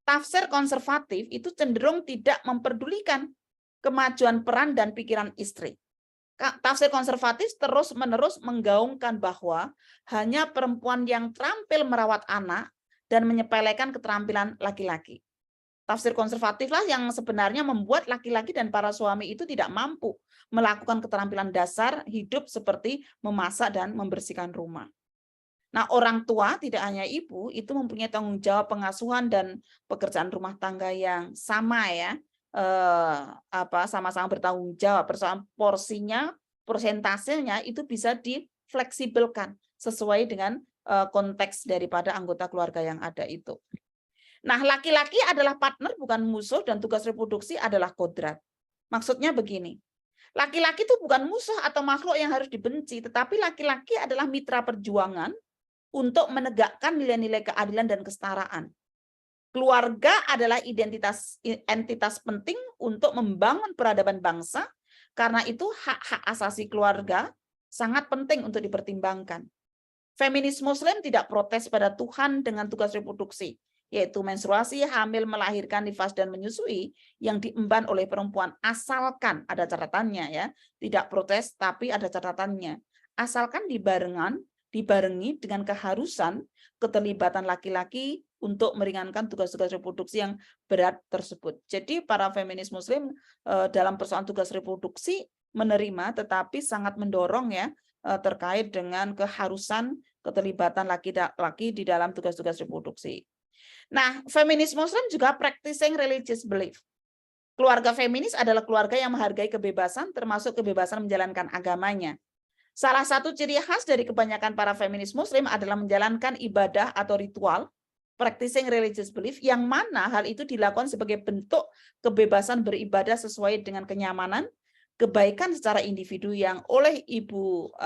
Tafsir konservatif itu cenderung tidak memperdulikan kemajuan peran dan pikiran istri. Tafsir konservatif terus-menerus menggaungkan bahwa hanya perempuan yang terampil merawat anak dan menyepelekan keterampilan laki-laki. Tafsir konservatiflah yang sebenarnya membuat laki-laki dan para suami itu tidak mampu melakukan keterampilan dasar hidup seperti memasak dan membersihkan rumah. Nah, orang tua, tidak hanya ibu, itu mempunyai tanggung jawab pengasuhan dan pekerjaan rumah tangga yang sama ya. Sama-sama bertanggung jawab, persoalan porsinya, persentasenya itu bisa difleksibelkan sesuai dengan konteks daripada anggota keluarga yang ada itu. Nah, laki-laki adalah partner bukan musuh, dan tugas reproduksi adalah kodrat. Maksudnya begini, laki-laki itu bukan musuh atau makhluk yang harus dibenci, tetapi laki-laki adalah mitra perjuangan untuk menegakkan nilai-nilai keadilan dan kesetaraan. Keluarga adalah entitas penting untuk membangun peradaban bangsa, karena itu hak-hak asasi keluarga sangat penting untuk dipertimbangkan. Feminis Muslim tidak protes pada Tuhan dengan tugas reproduksi, yaitu menstruasi, hamil, melahirkan, nifas, dan menyusui yang diemban oleh perempuan, asalkan ada catatannya ya, tidak protes tapi ada catatannya, asalkan dibarengi dengan keharusan keterlibatan laki-laki untuk meringankan tugas-tugas reproduksi yang berat tersebut. Jadi para feminis Muslim dalam persoalan tugas reproduksi menerima, tetapi sangat mendorong ya terkait dengan keharusan keterlibatan laki-laki di dalam tugas-tugas reproduksi. Nah, feminis Muslim juga practicing religious belief. Keluarga feminis adalah keluarga yang menghargai kebebasan, termasuk kebebasan menjalankan agamanya. Salah satu ciri khas dari kebanyakan para feminis Muslim adalah menjalankan ibadah atau ritual, practicing religious belief, yang mana hal itu dilakukan sebagai bentuk kebebasan beribadah sesuai dengan kenyamanan, kebaikan secara individu yang oleh Ibu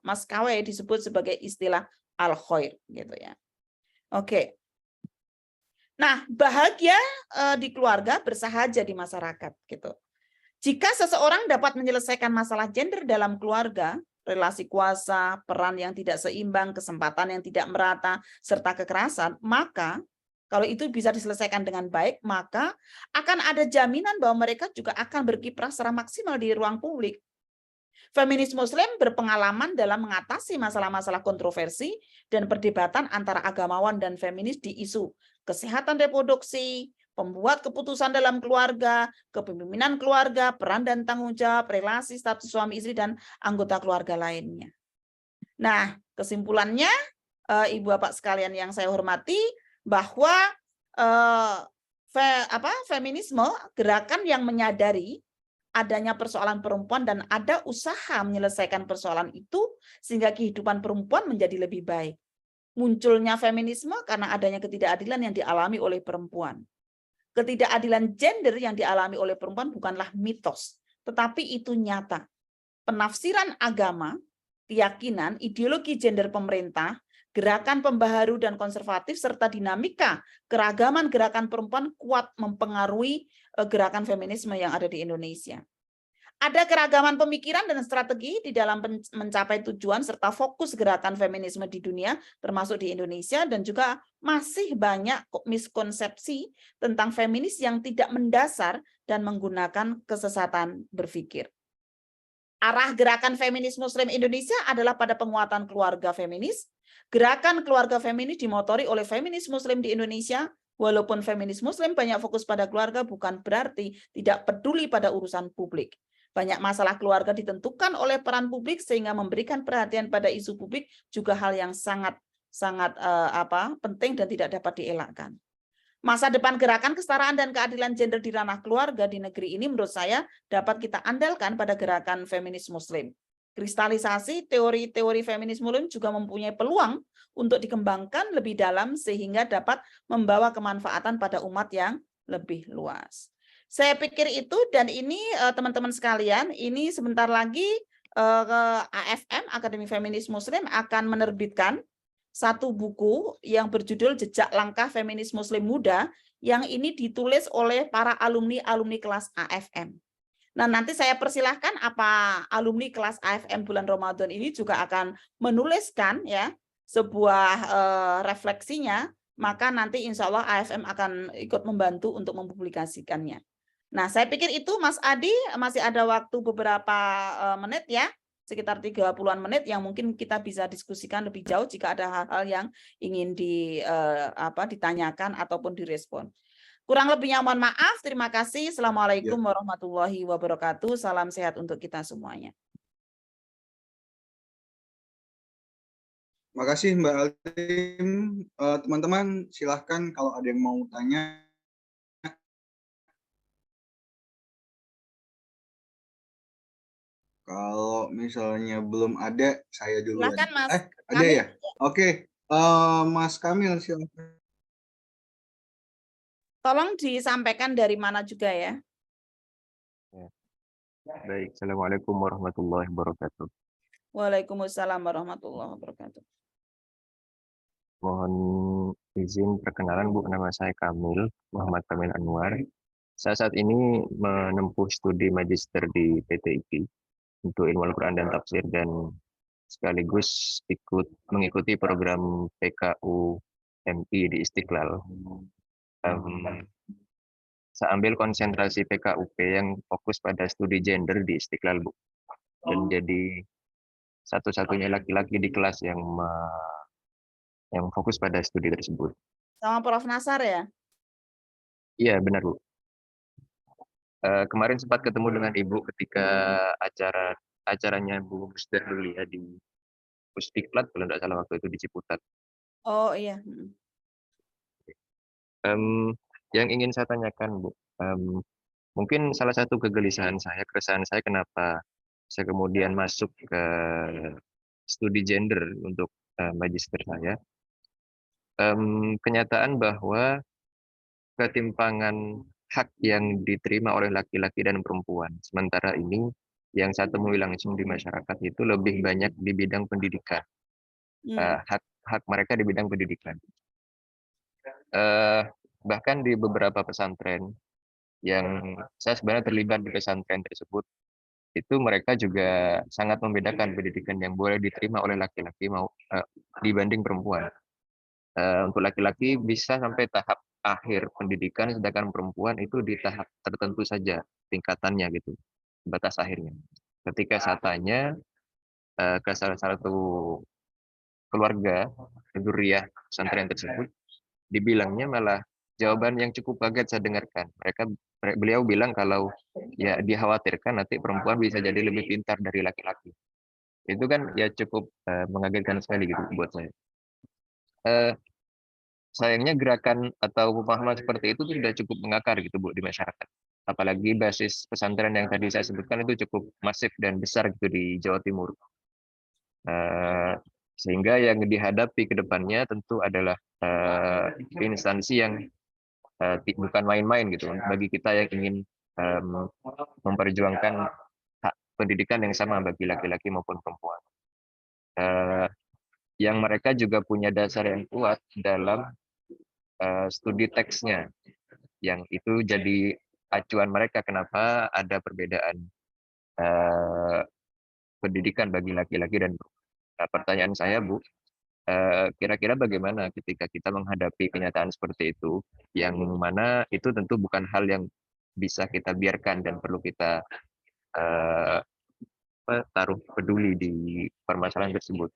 Mas Kawe disebut sebagai istilah al-khair gitu ya. Oke. Nah, bahagia di keluarga, bersahaja di masyarakat gitu. Jika seseorang dapat menyelesaikan masalah gender dalam keluarga, relasi kuasa, peran yang tidak seimbang, kesempatan yang tidak merata, serta kekerasan, maka kalau itu bisa diselesaikan dengan baik, maka akan ada jaminan bahwa mereka juga akan berkiprah secara maksimal di ruang publik. Feminis Muslim berpengalaman dalam mengatasi masalah-masalah kontroversi dan perdebatan antara agamawan dan feminis di isu kesehatan reproduksi, pembuat keputusan dalam keluarga, kepemimpinan keluarga, peran dan tanggung jawab, relasi status suami istri, dan anggota keluarga lainnya. Nah, kesimpulannya, Ibu Bapak sekalian yang saya hormati, bahwa feminisme, gerakan yang menyadari adanya persoalan perempuan dan ada usaha menyelesaikan persoalan itu sehingga kehidupan perempuan menjadi lebih baik. Munculnya feminisme karena adanya ketidakadilan yang dialami oleh perempuan. Ketidakadilan gender yang dialami oleh perempuan bukanlah mitos, tetapi itu nyata. Penafsiran agama, keyakinan, ideologi gender pemerintah, gerakan pembaharu dan konservatif, serta dinamika keragaman gerakan perempuan kuat mempengaruhi gerakan feminisme yang ada di Indonesia. Ada keragaman pemikiran dan strategi di dalam mencapai tujuan serta fokus gerakan feminisme di dunia, termasuk di Indonesia, dan juga masih banyak miskonsepsi tentang feminis yang tidak mendasar dan menggunakan kesesatan berpikir. Arah gerakan feminis Muslim Indonesia adalah pada penguatan keluarga feminis. Gerakan keluarga feminis dimotori oleh feminis Muslim di Indonesia. Walaupun feminis Muslim banyak fokus pada keluarga, bukan berarti tidak peduli pada urusan publik. Banyak masalah keluarga ditentukan oleh peran publik sehingga memberikan perhatian pada isu publik juga hal yang sangat penting dan tidak dapat dielakkan. Masa depan gerakan kesetaraan dan keadilan gender di ranah keluarga di negeri ini menurut saya dapat kita andalkan pada gerakan feminis Muslim. Kristalisasi teori-teori feminis Muslim juga mempunyai peluang untuk dikembangkan lebih dalam sehingga dapat membawa kemanfaatan pada umat yang lebih luas. Saya pikir itu, dan ini teman-teman sekalian, ini sebentar lagi AFM, Akademi Feminis Muslim, akan menerbitkan satu buku yang berjudul Jejak Langkah Feminis Muslim Muda, yang ini ditulis oleh para alumni kelas AFM. Nah, nanti saya persilahkan apa alumni kelas AFM bulan Ramadan ini juga akan menuliskan ya sebuah refleksinya, maka nanti insya Allah AFM akan ikut membantu untuk mempublikasikannya. Nah, saya pikir itu Mas Adi, masih ada waktu beberapa menit ya, sekitar 30-an menit yang mungkin kita bisa diskusikan lebih jauh jika ada hal-hal yang ingin ditanyakan ataupun direspon. Kurang lebihnya mohon maaf, terima kasih. Assalamualaikum warahmatullahi wabarakatuh. Salam sehat untuk kita semuanya. Terima kasih Mbak Alim. Teman-teman silahkan kalau ada yang mau tanya. Kalau misalnya belum ada, saya duluan. Silakan Mas. Ada ya? Oke. Mas Kamil silakan. Tolong disampaikan dari mana juga ya. Baik, Assalamualaikum warahmatullahi wabarakatuh. Waalaikumsalam warahmatullahi wabarakatuh. Mohon izin perkenalan Bu, nama saya Kamil, Muhammad Kamil Anwar. Saya saat ini menempuh studi magister di PTIP untuk ilmu Al-Quran dan Tafsir, dan sekaligus mengikuti program PKU MI di Istiqlal. Saya ambil konsentrasi PKUP yang fokus pada studi gender di Istiqlal, Bu. Dan jadi satu-satunya laki-laki di kelas yang fokus pada studi tersebut. Sama Prof. Nasar ya? Iya, benar, Bu. Kemarin sempat ketemu dengan Ibu ketika acaranya Bu Musda dulu ya di Pusdiklat kalau tidak salah waktu itu di Ciputat. Oh iya. Yang ingin saya tanyakan Bu, mungkin salah satu kegelisahan saya, keresahan saya kenapa saya kemudian masuk ke studi gender untuk magister saya, kenyataan bahwa ketimpangan hak yang diterima oleh laki-laki dan perempuan. Sementara ini yang saya temui langsung di masyarakat itu lebih banyak di bidang pendidikan. Hak mereka di bidang pendidikan. Bahkan di beberapa pesantren yang saya sebenarnya terlibat di pesantren tersebut, itu mereka juga sangat membedakan pendidikan yang boleh diterima oleh laki-laki dibanding perempuan. Untuk laki-laki bisa sampai tahap akhir pendidikan, sedangkan perempuan itu di tahap tertentu saja tingkatannya gitu, batas akhirnya. Ketika saya tanya ke salah satu keluarga dzurriyyah pesantren tersebut, dibilangnya malah jawaban yang cukup kaget saya dengarkan. Beliau bilang kalau ya dikhawatirkan nanti perempuan bisa jadi lebih pintar dari laki-laki. Itu kan ya cukup mengagetkan sekali gitu buat saya. Sayangnya gerakan atau pemahaman seperti itu sudah cukup mengakar gitu Bu di masyarakat. Apalagi basis pesantren yang tadi saya sebutkan itu cukup masif dan besar gitu di Jawa Timur. Sehingga yang dihadapi ke depannya tentu adalah instansi yang bukan main-main gitu bagi kita yang ingin memperjuangkan hak pendidikan yang sama bagi laki-laki maupun perempuan. Yang mereka juga punya dasar yang kuat dalam studi teksnya, yang itu jadi acuan mereka kenapa ada perbedaan pendidikan bagi laki-laki dan pertanyaan saya Bu, kira-kira bagaimana ketika kita menghadapi kenyataan seperti itu, yang mana itu tentu bukan hal yang bisa kita biarkan dan perlu kita taruh peduli di permasalahan tersebut.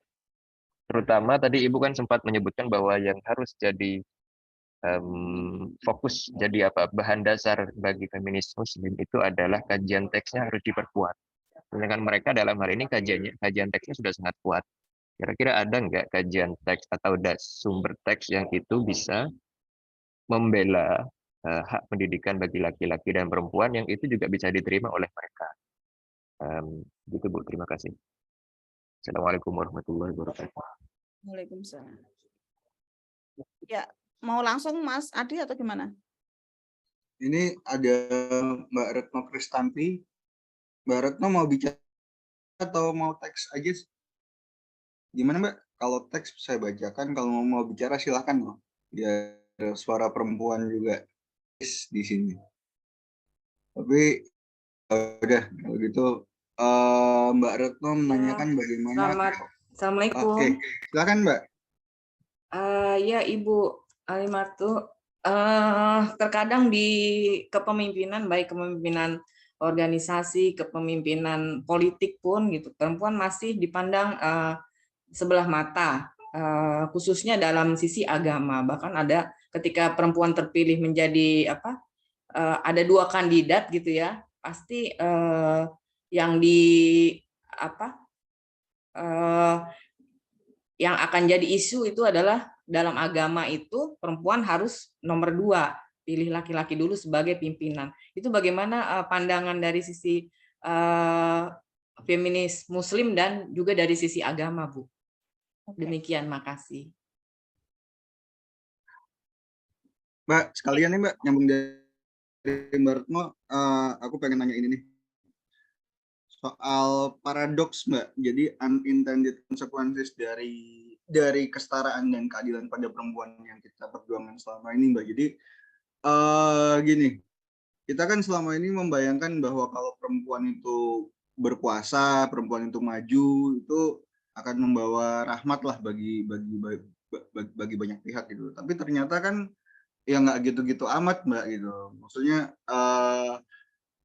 Terutama tadi Ibu kan sempat menyebutkan bahwa yang harus jadi fokus jadi bahan dasar bagi feminis muslim itu adalah kajian teksnya harus diperkuat. Sedangkan mereka dalam hal ini kajian teksnya sudah sangat kuat. Kira-kira ada nggak kajian teks atau sumber teks yang itu bisa membela hak pendidikan bagi laki-laki dan perempuan yang itu juga bisa diterima oleh mereka. Gitu Bu, terima kasih. Assalamualaikum warahmatullahi wabarakatuh. Waalaikumsalam. Ya, mau langsung Mas Adi atau gimana? Ini ada Mbak Retno Kristanti. Mbak Retno mau bicara atau mau teks aja? Gimana Mbak? Kalau teks saya bacakan, kalau mau bicara silahkan loh. Ya, suara perempuan juga di sini. Tapi udah kalau gitu Mbak Retno menanyakan bagaimana. Assalamualaikum. Oke, silakan Mbak. Ya Ibu Alimartu, terkadang di kepemimpinan, baik kepemimpinan organisasi, kepemimpinan politik pun gitu, perempuan masih dipandang sebelah mata, khususnya dalam sisi agama. Bahkan ada ketika perempuan terpilih menjadi ada 2 kandidat gitu ya, pasti yang yang akan jadi isu itu adalah dalam agama itu perempuan harus nomor 2, pilih laki-laki dulu sebagai pimpinan. Itu bagaimana pandangan dari sisi feminis muslim dan juga dari sisi agama, Bu? Demikian, makasih. Mbak, sekalian nih Mbak, nyambung dari Mbak Retno, aku pengen nanya ini nih. Soal paradoks Mbak, jadi unintended consequences dari kesetaraan dan keadilan pada perempuan yang kita perjuangkan selama ini Mbak. Jadi gini, kita kan selama ini membayangkan bahwa kalau perempuan itu berkuasa, perempuan itu maju, itu akan membawa rahmat lah bagi banyak pihak gitu. Tapi ternyata kan ya nggak gitu-gitu amat Mbak gitu. Maksudnya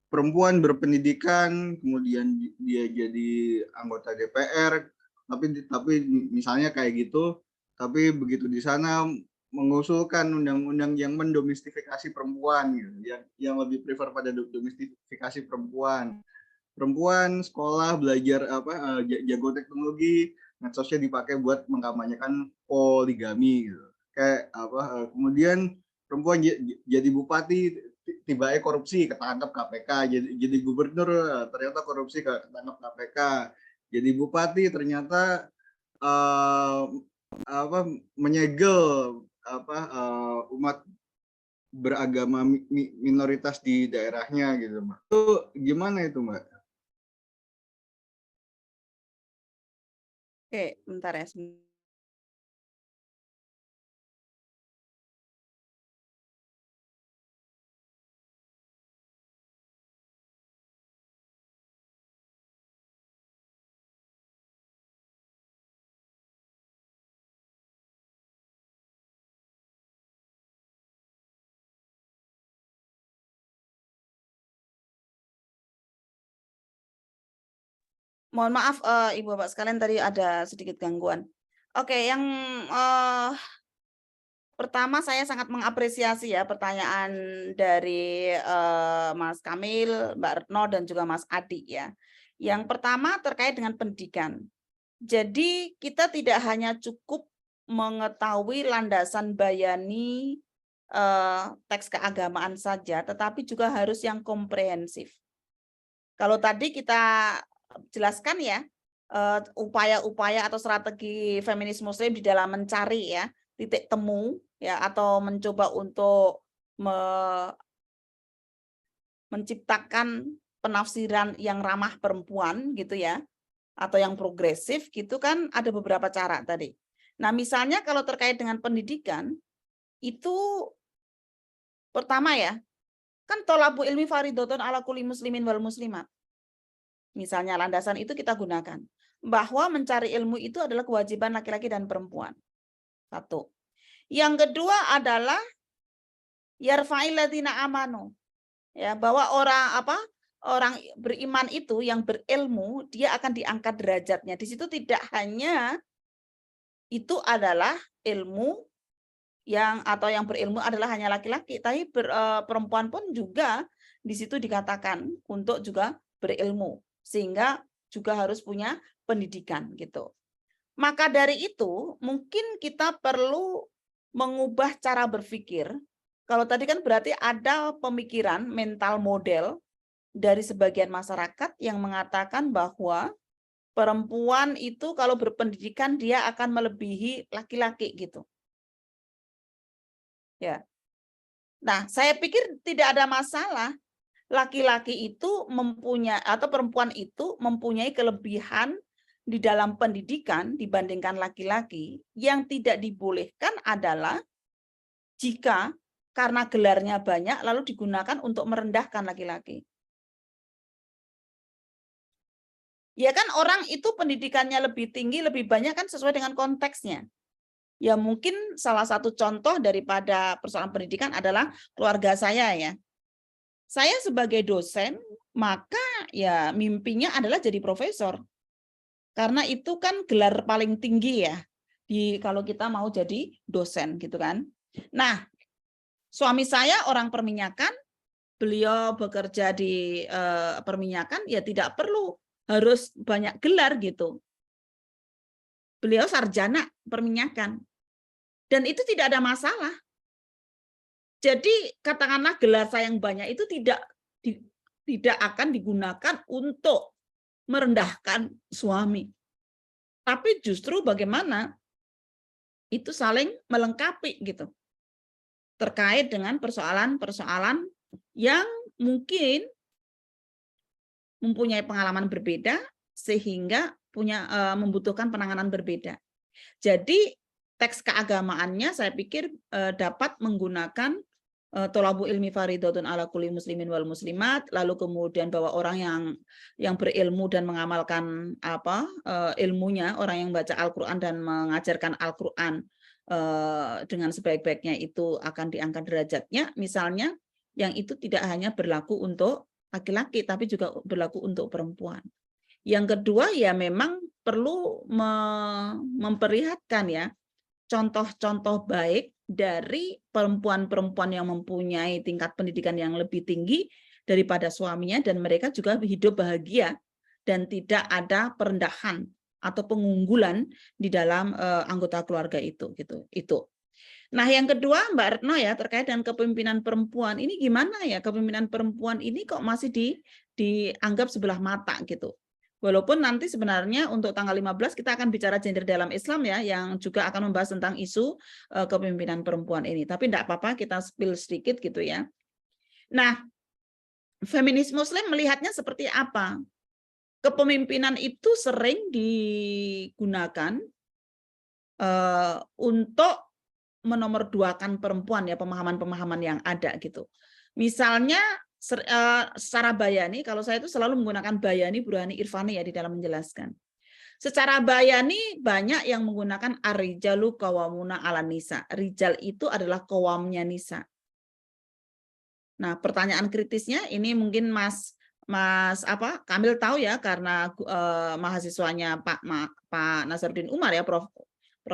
perempuan berpendidikan, kemudian dia jadi anggota DPR, tapi misalnya kayak gitu, tapi begitu di sana mengusulkan undang-undang yang mendomestifikasi perempuan gitu, yang lebih prefer pada domestifikasi perempuan. Perempuan sekolah belajar jago teknologi, medsosnya dipakai buat mengkampanyekan poligami gitu. Kayak kemudian perempuan jadi bupati tiba-tiba korupsi ketangkap KPK, jadi gubernur ternyata korupsi ketangkap KPK, jadi bupati ternyata menyegel umat beragama minoritas di daerahnya gitu, Mbak. Itu gimana itu, Mbak? Oke, bentar ya. Mohon maaf Ibu Bapak sekalian, tadi ada sedikit gangguan. Oke, yang pertama saya sangat mengapresiasi ya pertanyaan dari Mas Kamil, Mbak Retno, dan juga Mas Adi ya. Yang pertama terkait dengan pendidikan. Jadi kita tidak hanya cukup mengetahui landasan bayani teks keagamaan saja, tetapi juga harus yang komprehensif. Kalau tadi kita jelaskan ya, upaya-upaya atau strategi feminis muslim di dalam mencari ya titik temu ya, atau mencoba untuk menciptakan penafsiran yang ramah perempuan gitu ya, atau yang progresif gitu kan, ada beberapa cara tadi. Nah, misalnya kalau terkait dengan pendidikan itu pertama ya, kan tholabu ilmi faridotun ala kulli muslimin wal muslimat. Misalnya landasan itu kita gunakan bahwa mencari ilmu itu adalah kewajiban laki-laki dan perempuan. Satu. Yang kedua adalah yarfa'il ladzina amanu. Ya, bahwa orang beriman itu yang berilmu, dia akan diangkat derajatnya. Di situ tidak hanya itu adalah ilmu yang berilmu adalah hanya laki-laki, tapi perempuan pun juga di situ dikatakan untuk juga berilmu, sehingga juga harus punya pendidikan gitu. Maka dari itu mungkin kita perlu mengubah cara berpikir. Kalau tadi kan berarti ada pemikiran mental model dari sebagian masyarakat yang mengatakan bahwa perempuan itu kalau berpendidikan dia akan melebihi laki-laki gitu. Ya. Nah, saya pikir tidak ada masalah laki-laki itu mempunyai atau perempuan itu mempunyai kelebihan di dalam pendidikan dibandingkan laki-laki. Yang tidak dibolehkan adalah jika karena gelarnya banyak lalu digunakan untuk merendahkan laki-laki. Ya kan orang itu pendidikannya lebih tinggi, lebih banyak kan sesuai dengan konteksnya. Ya mungkin salah satu contoh daripada persoalan pendidikan adalah keluarga saya ya. Saya sebagai dosen, maka ya mimpinya adalah jadi profesor. Karena itu kan gelar paling tinggi ya kalau kita mau jadi dosen gitu kan. Nah, suami saya orang perminyakan, beliau bekerja di perminyakan, ya tidak perlu harus banyak gelar gitu. Beliau sarjana perminyakan. Dan itu tidak ada masalah. Jadi katakanlah gelar saya yang banyak itu tidak akan digunakan untuk merendahkan suami. Tapi justru bagaimana itu saling melengkapi gitu. Terkait dengan persoalan-persoalan yang mungkin mempunyai pengalaman berbeda sehingga membutuhkan penanganan berbeda. Jadi teks keagamaannya saya pikir dapat menggunakan tholabu ilmi faridotun ala kulli muslimin wal muslimat, lalu kemudian bahwa orang yang berilmu dan mengamalkan ilmunya, orang yang baca Al-Qur'an dan mengajarkan Al-Qur'an dengan sebaik-baiknya itu akan diangkat derajatnya, misalnya yang itu tidak hanya berlaku untuk laki-laki tapi juga berlaku untuk perempuan. Yang kedua ya memang perlu memperlihatkan ya contoh-contoh baik dari perempuan-perempuan yang mempunyai tingkat pendidikan yang lebih tinggi daripada suaminya, dan mereka juga hidup bahagia dan tidak ada perendahan atau pengunggulan di dalam anggota keluarga itu gitu. Itu. Nah, yang kedua Mbak Retno ya, terkait dengan kepemimpinan perempuan. Ini gimana ya, kepemimpinan perempuan ini kok masih dianggap sebelah mata gitu. Walaupun nanti sebenarnya untuk tanggal 15 kita akan bicara gender dalam Islam ya, yang juga akan membahas tentang isu kepemimpinan perempuan ini. Tapi tidak apa-apa, kita spill sedikit gitu ya. Nah, feminis Muslim melihatnya seperti apa? Kepemimpinan itu sering digunakan untuk menomorduakan perempuan ya, pemahaman-pemahaman yang ada gitu. Misalnya secara bayani, kalau saya itu selalu menggunakan bayani, burhani, irfani ya di dalam menjelaskan. Secara bayani banyak yang menggunakan ar-rijalu qawwamuna 'alan nisa. Rijal itu adalah qawamnya nisa. Nah, pertanyaan kritisnya ini mungkin Mas Kamil tahu ya, karena mahasiswanya Pak Nasaruddin Umar ya, Prof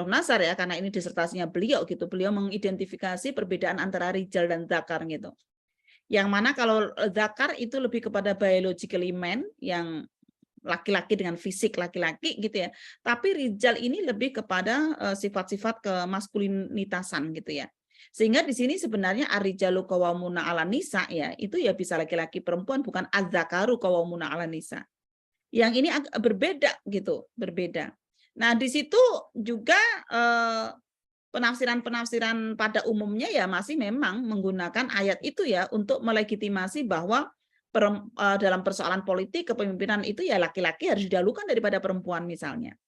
Nasar ya, karena ini disertasinya beliau gitu. Beliau mengidentifikasi perbedaan antara rijal dan dzakar gitu. Yang mana kalau dzakar itu lebih kepada biologically man, yang laki-laki dengan fisik laki-laki gitu ya. Tapi rijal ini lebih kepada sifat-sifat kemaskulinitasan gitu ya. Sehingga di sini sebenarnya ar-rijalu qawwamuna 'alan nisa ya, itu ya bisa laki-laki perempuan, bukan az-zakaru qawwamuna 'alan nisa. Yang ini agak berbeda gitu, berbeda. Nah, di situ juga penafsiran-penafsiran pada umumnya ya masih memang menggunakan ayat itu ya untuk melegitimasi bahwa dalam persoalan politik kepemimpinan itu ya laki-laki harus didahulukan daripada perempuan misalnya.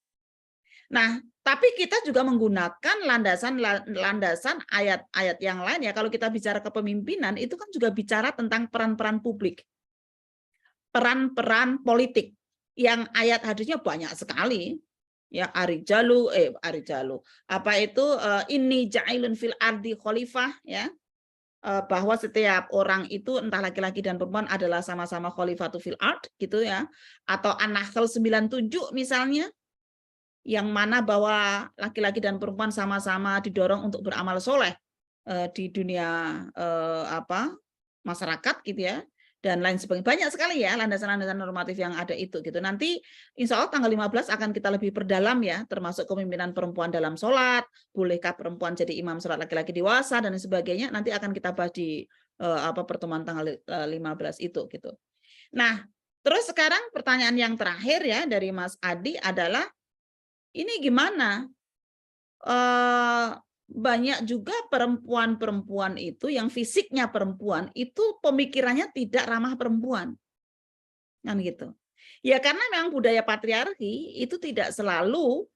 Nah, tapi kita juga menggunakan landasan ayat-ayat yang lain ya. Kalau kita bicara kepemimpinan itu kan juga bicara tentang peran-peran publik, peran-peran politik yang ayat hadisnya banyak sekali. Ya, arijalu apa itu inni ja'ilun fil ardi khalifah ya, bahwa setiap orang itu entah laki-laki dan perempuan adalah sama-sama khalifatu fil ard gitu ya, atau An-Nahl 97 misalnya, yang mana bahwa laki-laki dan perempuan sama-sama didorong untuk beramal soleh di dunia masyarakat gitu ya, dan lain sebagainya. Banyak sekali ya landasan-landasan normatif yang ada itu gitu. Nanti insya Allah tanggal 15 akan kita lebih perdalam ya, termasuk kepemimpinan perempuan dalam sholat, bolehkah perempuan jadi imam sholat laki-laki dewasa dan sebagainya, nanti akan kita bahas di pertemuan tanggal 15 itu gitu. Nah, terus sekarang pertanyaan yang terakhir ya dari Mas Adi adalah, ini gimana? Banyak juga perempuan-perempuan itu yang fisiknya perempuan itu pemikirannya tidak ramah perempuan, kan gitu. Ya karena memang budaya patriarki itu tidak selalu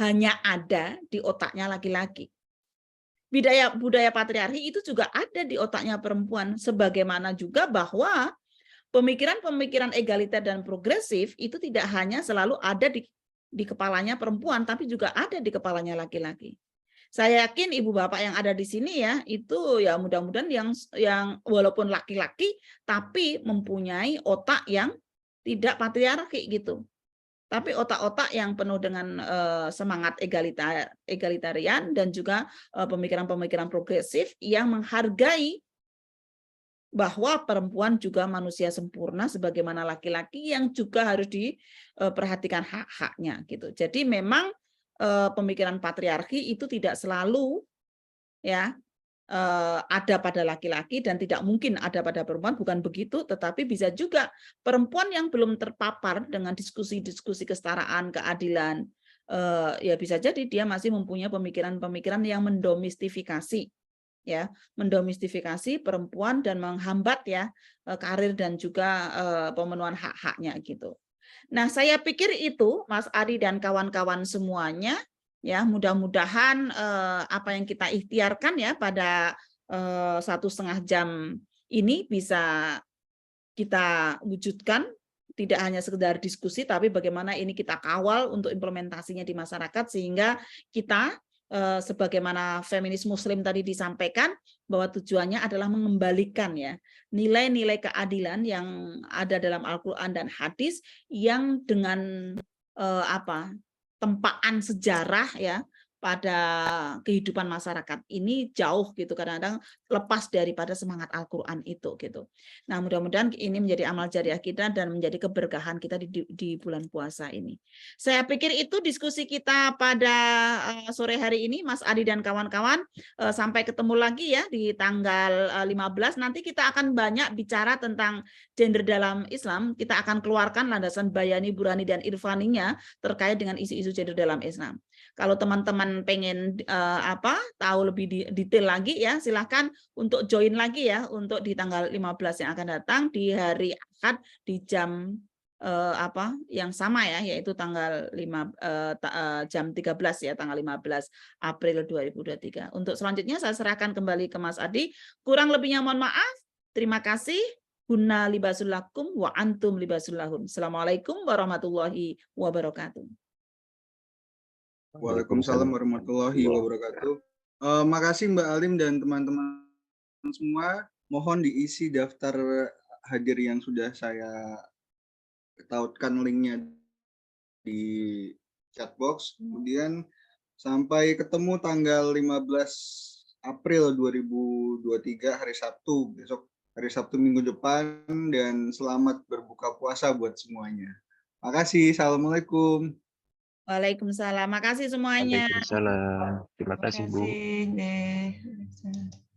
hanya ada di otaknya laki-laki. Budaya patriarki itu juga ada di otaknya perempuan, sebagaimana juga bahwa pemikiran-pemikiran egaliter dan progresif itu tidak hanya selalu ada di kepalanya perempuan, tapi juga ada di kepalanya laki-laki. Saya yakin ibu bapak yang ada di sini ya, itu ya mudah-mudahan yang walaupun laki-laki tapi mempunyai otak yang tidak patriarki gitu. Tapi otak-otak yang penuh dengan semangat egalitarian dan juga pemikiran-pemikiran progresif yang menghargai bahwa perempuan juga manusia sempurna sebagaimana laki-laki yang juga harus diperhatikan hak-haknya gitu. Jadi memang pemikiran patriarki itu tidak selalu ya ada pada laki-laki dan tidak mungkin ada pada perempuan, bukan begitu, tetapi bisa juga perempuan yang belum terpapar dengan diskusi-diskusi kesetaraan, keadilan, ya bisa jadi dia masih mempunyai pemikiran-pemikiran yang mendomestifikasi ya, mendomestifikasi perempuan dan menghambat ya karir dan juga pemenuhan hak-haknya gitu. Nah, saya pikir itu Mas Ari dan kawan-kawan semuanya ya, mudah-mudahan apa yang kita ikhtiarkan ya pada 1,5 jam ini bisa kita wujudkan, tidak hanya sekedar diskusi tapi bagaimana ini kita kawal untuk implementasinya di masyarakat sehingga kita sebagaimana feminis muslim tadi disampaikan bahwa tujuannya adalah mengembalikan ya nilai-nilai keadilan yang ada dalam Al-Qur'an dan hadis yang dengan tempaan sejarah ya pada kehidupan masyarakat ini jauh gitu, kadang-kadang lepas daripada semangat Al-Qur'an itu gitu. Nah, mudah-mudahan ini menjadi amal jariah kita dan menjadi keberkahan kita di bulan puasa ini. Saya pikir itu diskusi kita pada sore hari ini, Mas Adi dan kawan-kawan. Sampai ketemu lagi ya di tanggal 15. Nanti kita akan banyak bicara tentang gender dalam Islam. Kita akan keluarkan landasan bayani, burani, dan irfaninya terkait dengan isu-isu gender dalam Islam. Kalau teman-teman pengen tahu lebih detail lagi ya, silahkan untuk join lagi ya untuk di tanggal 15 yang akan datang di hari Ahad di jam yang sama ya, yaitu tanggal jam 13 ya, tanggal 15 April 2023. Untuk selanjutnya saya serahkan kembali ke Mas Adi. Kurang lebihnya mohon maaf. Terima kasih. Hunna libasul lakum wa antum libasul lahun. Assalamualaikum warahmatullahi wabarakatuh. Waalaikumsalam warahmatullahi wabarakatuh. Makasih Mbak Alim dan teman-teman semua. Mohon diisi daftar hadir yang sudah saya tautkan linknya di chat box. Kemudian sampai ketemu tanggal 15 April 2023 hari Sabtu, besok hari Sabtu minggu depan, dan selamat berbuka puasa buat semuanya. Makasih. Assalamualaikum. Waalaikumsalam. Makasih semuanya. Waalaikumsalam. Terima kasih Bu. Terima kasih.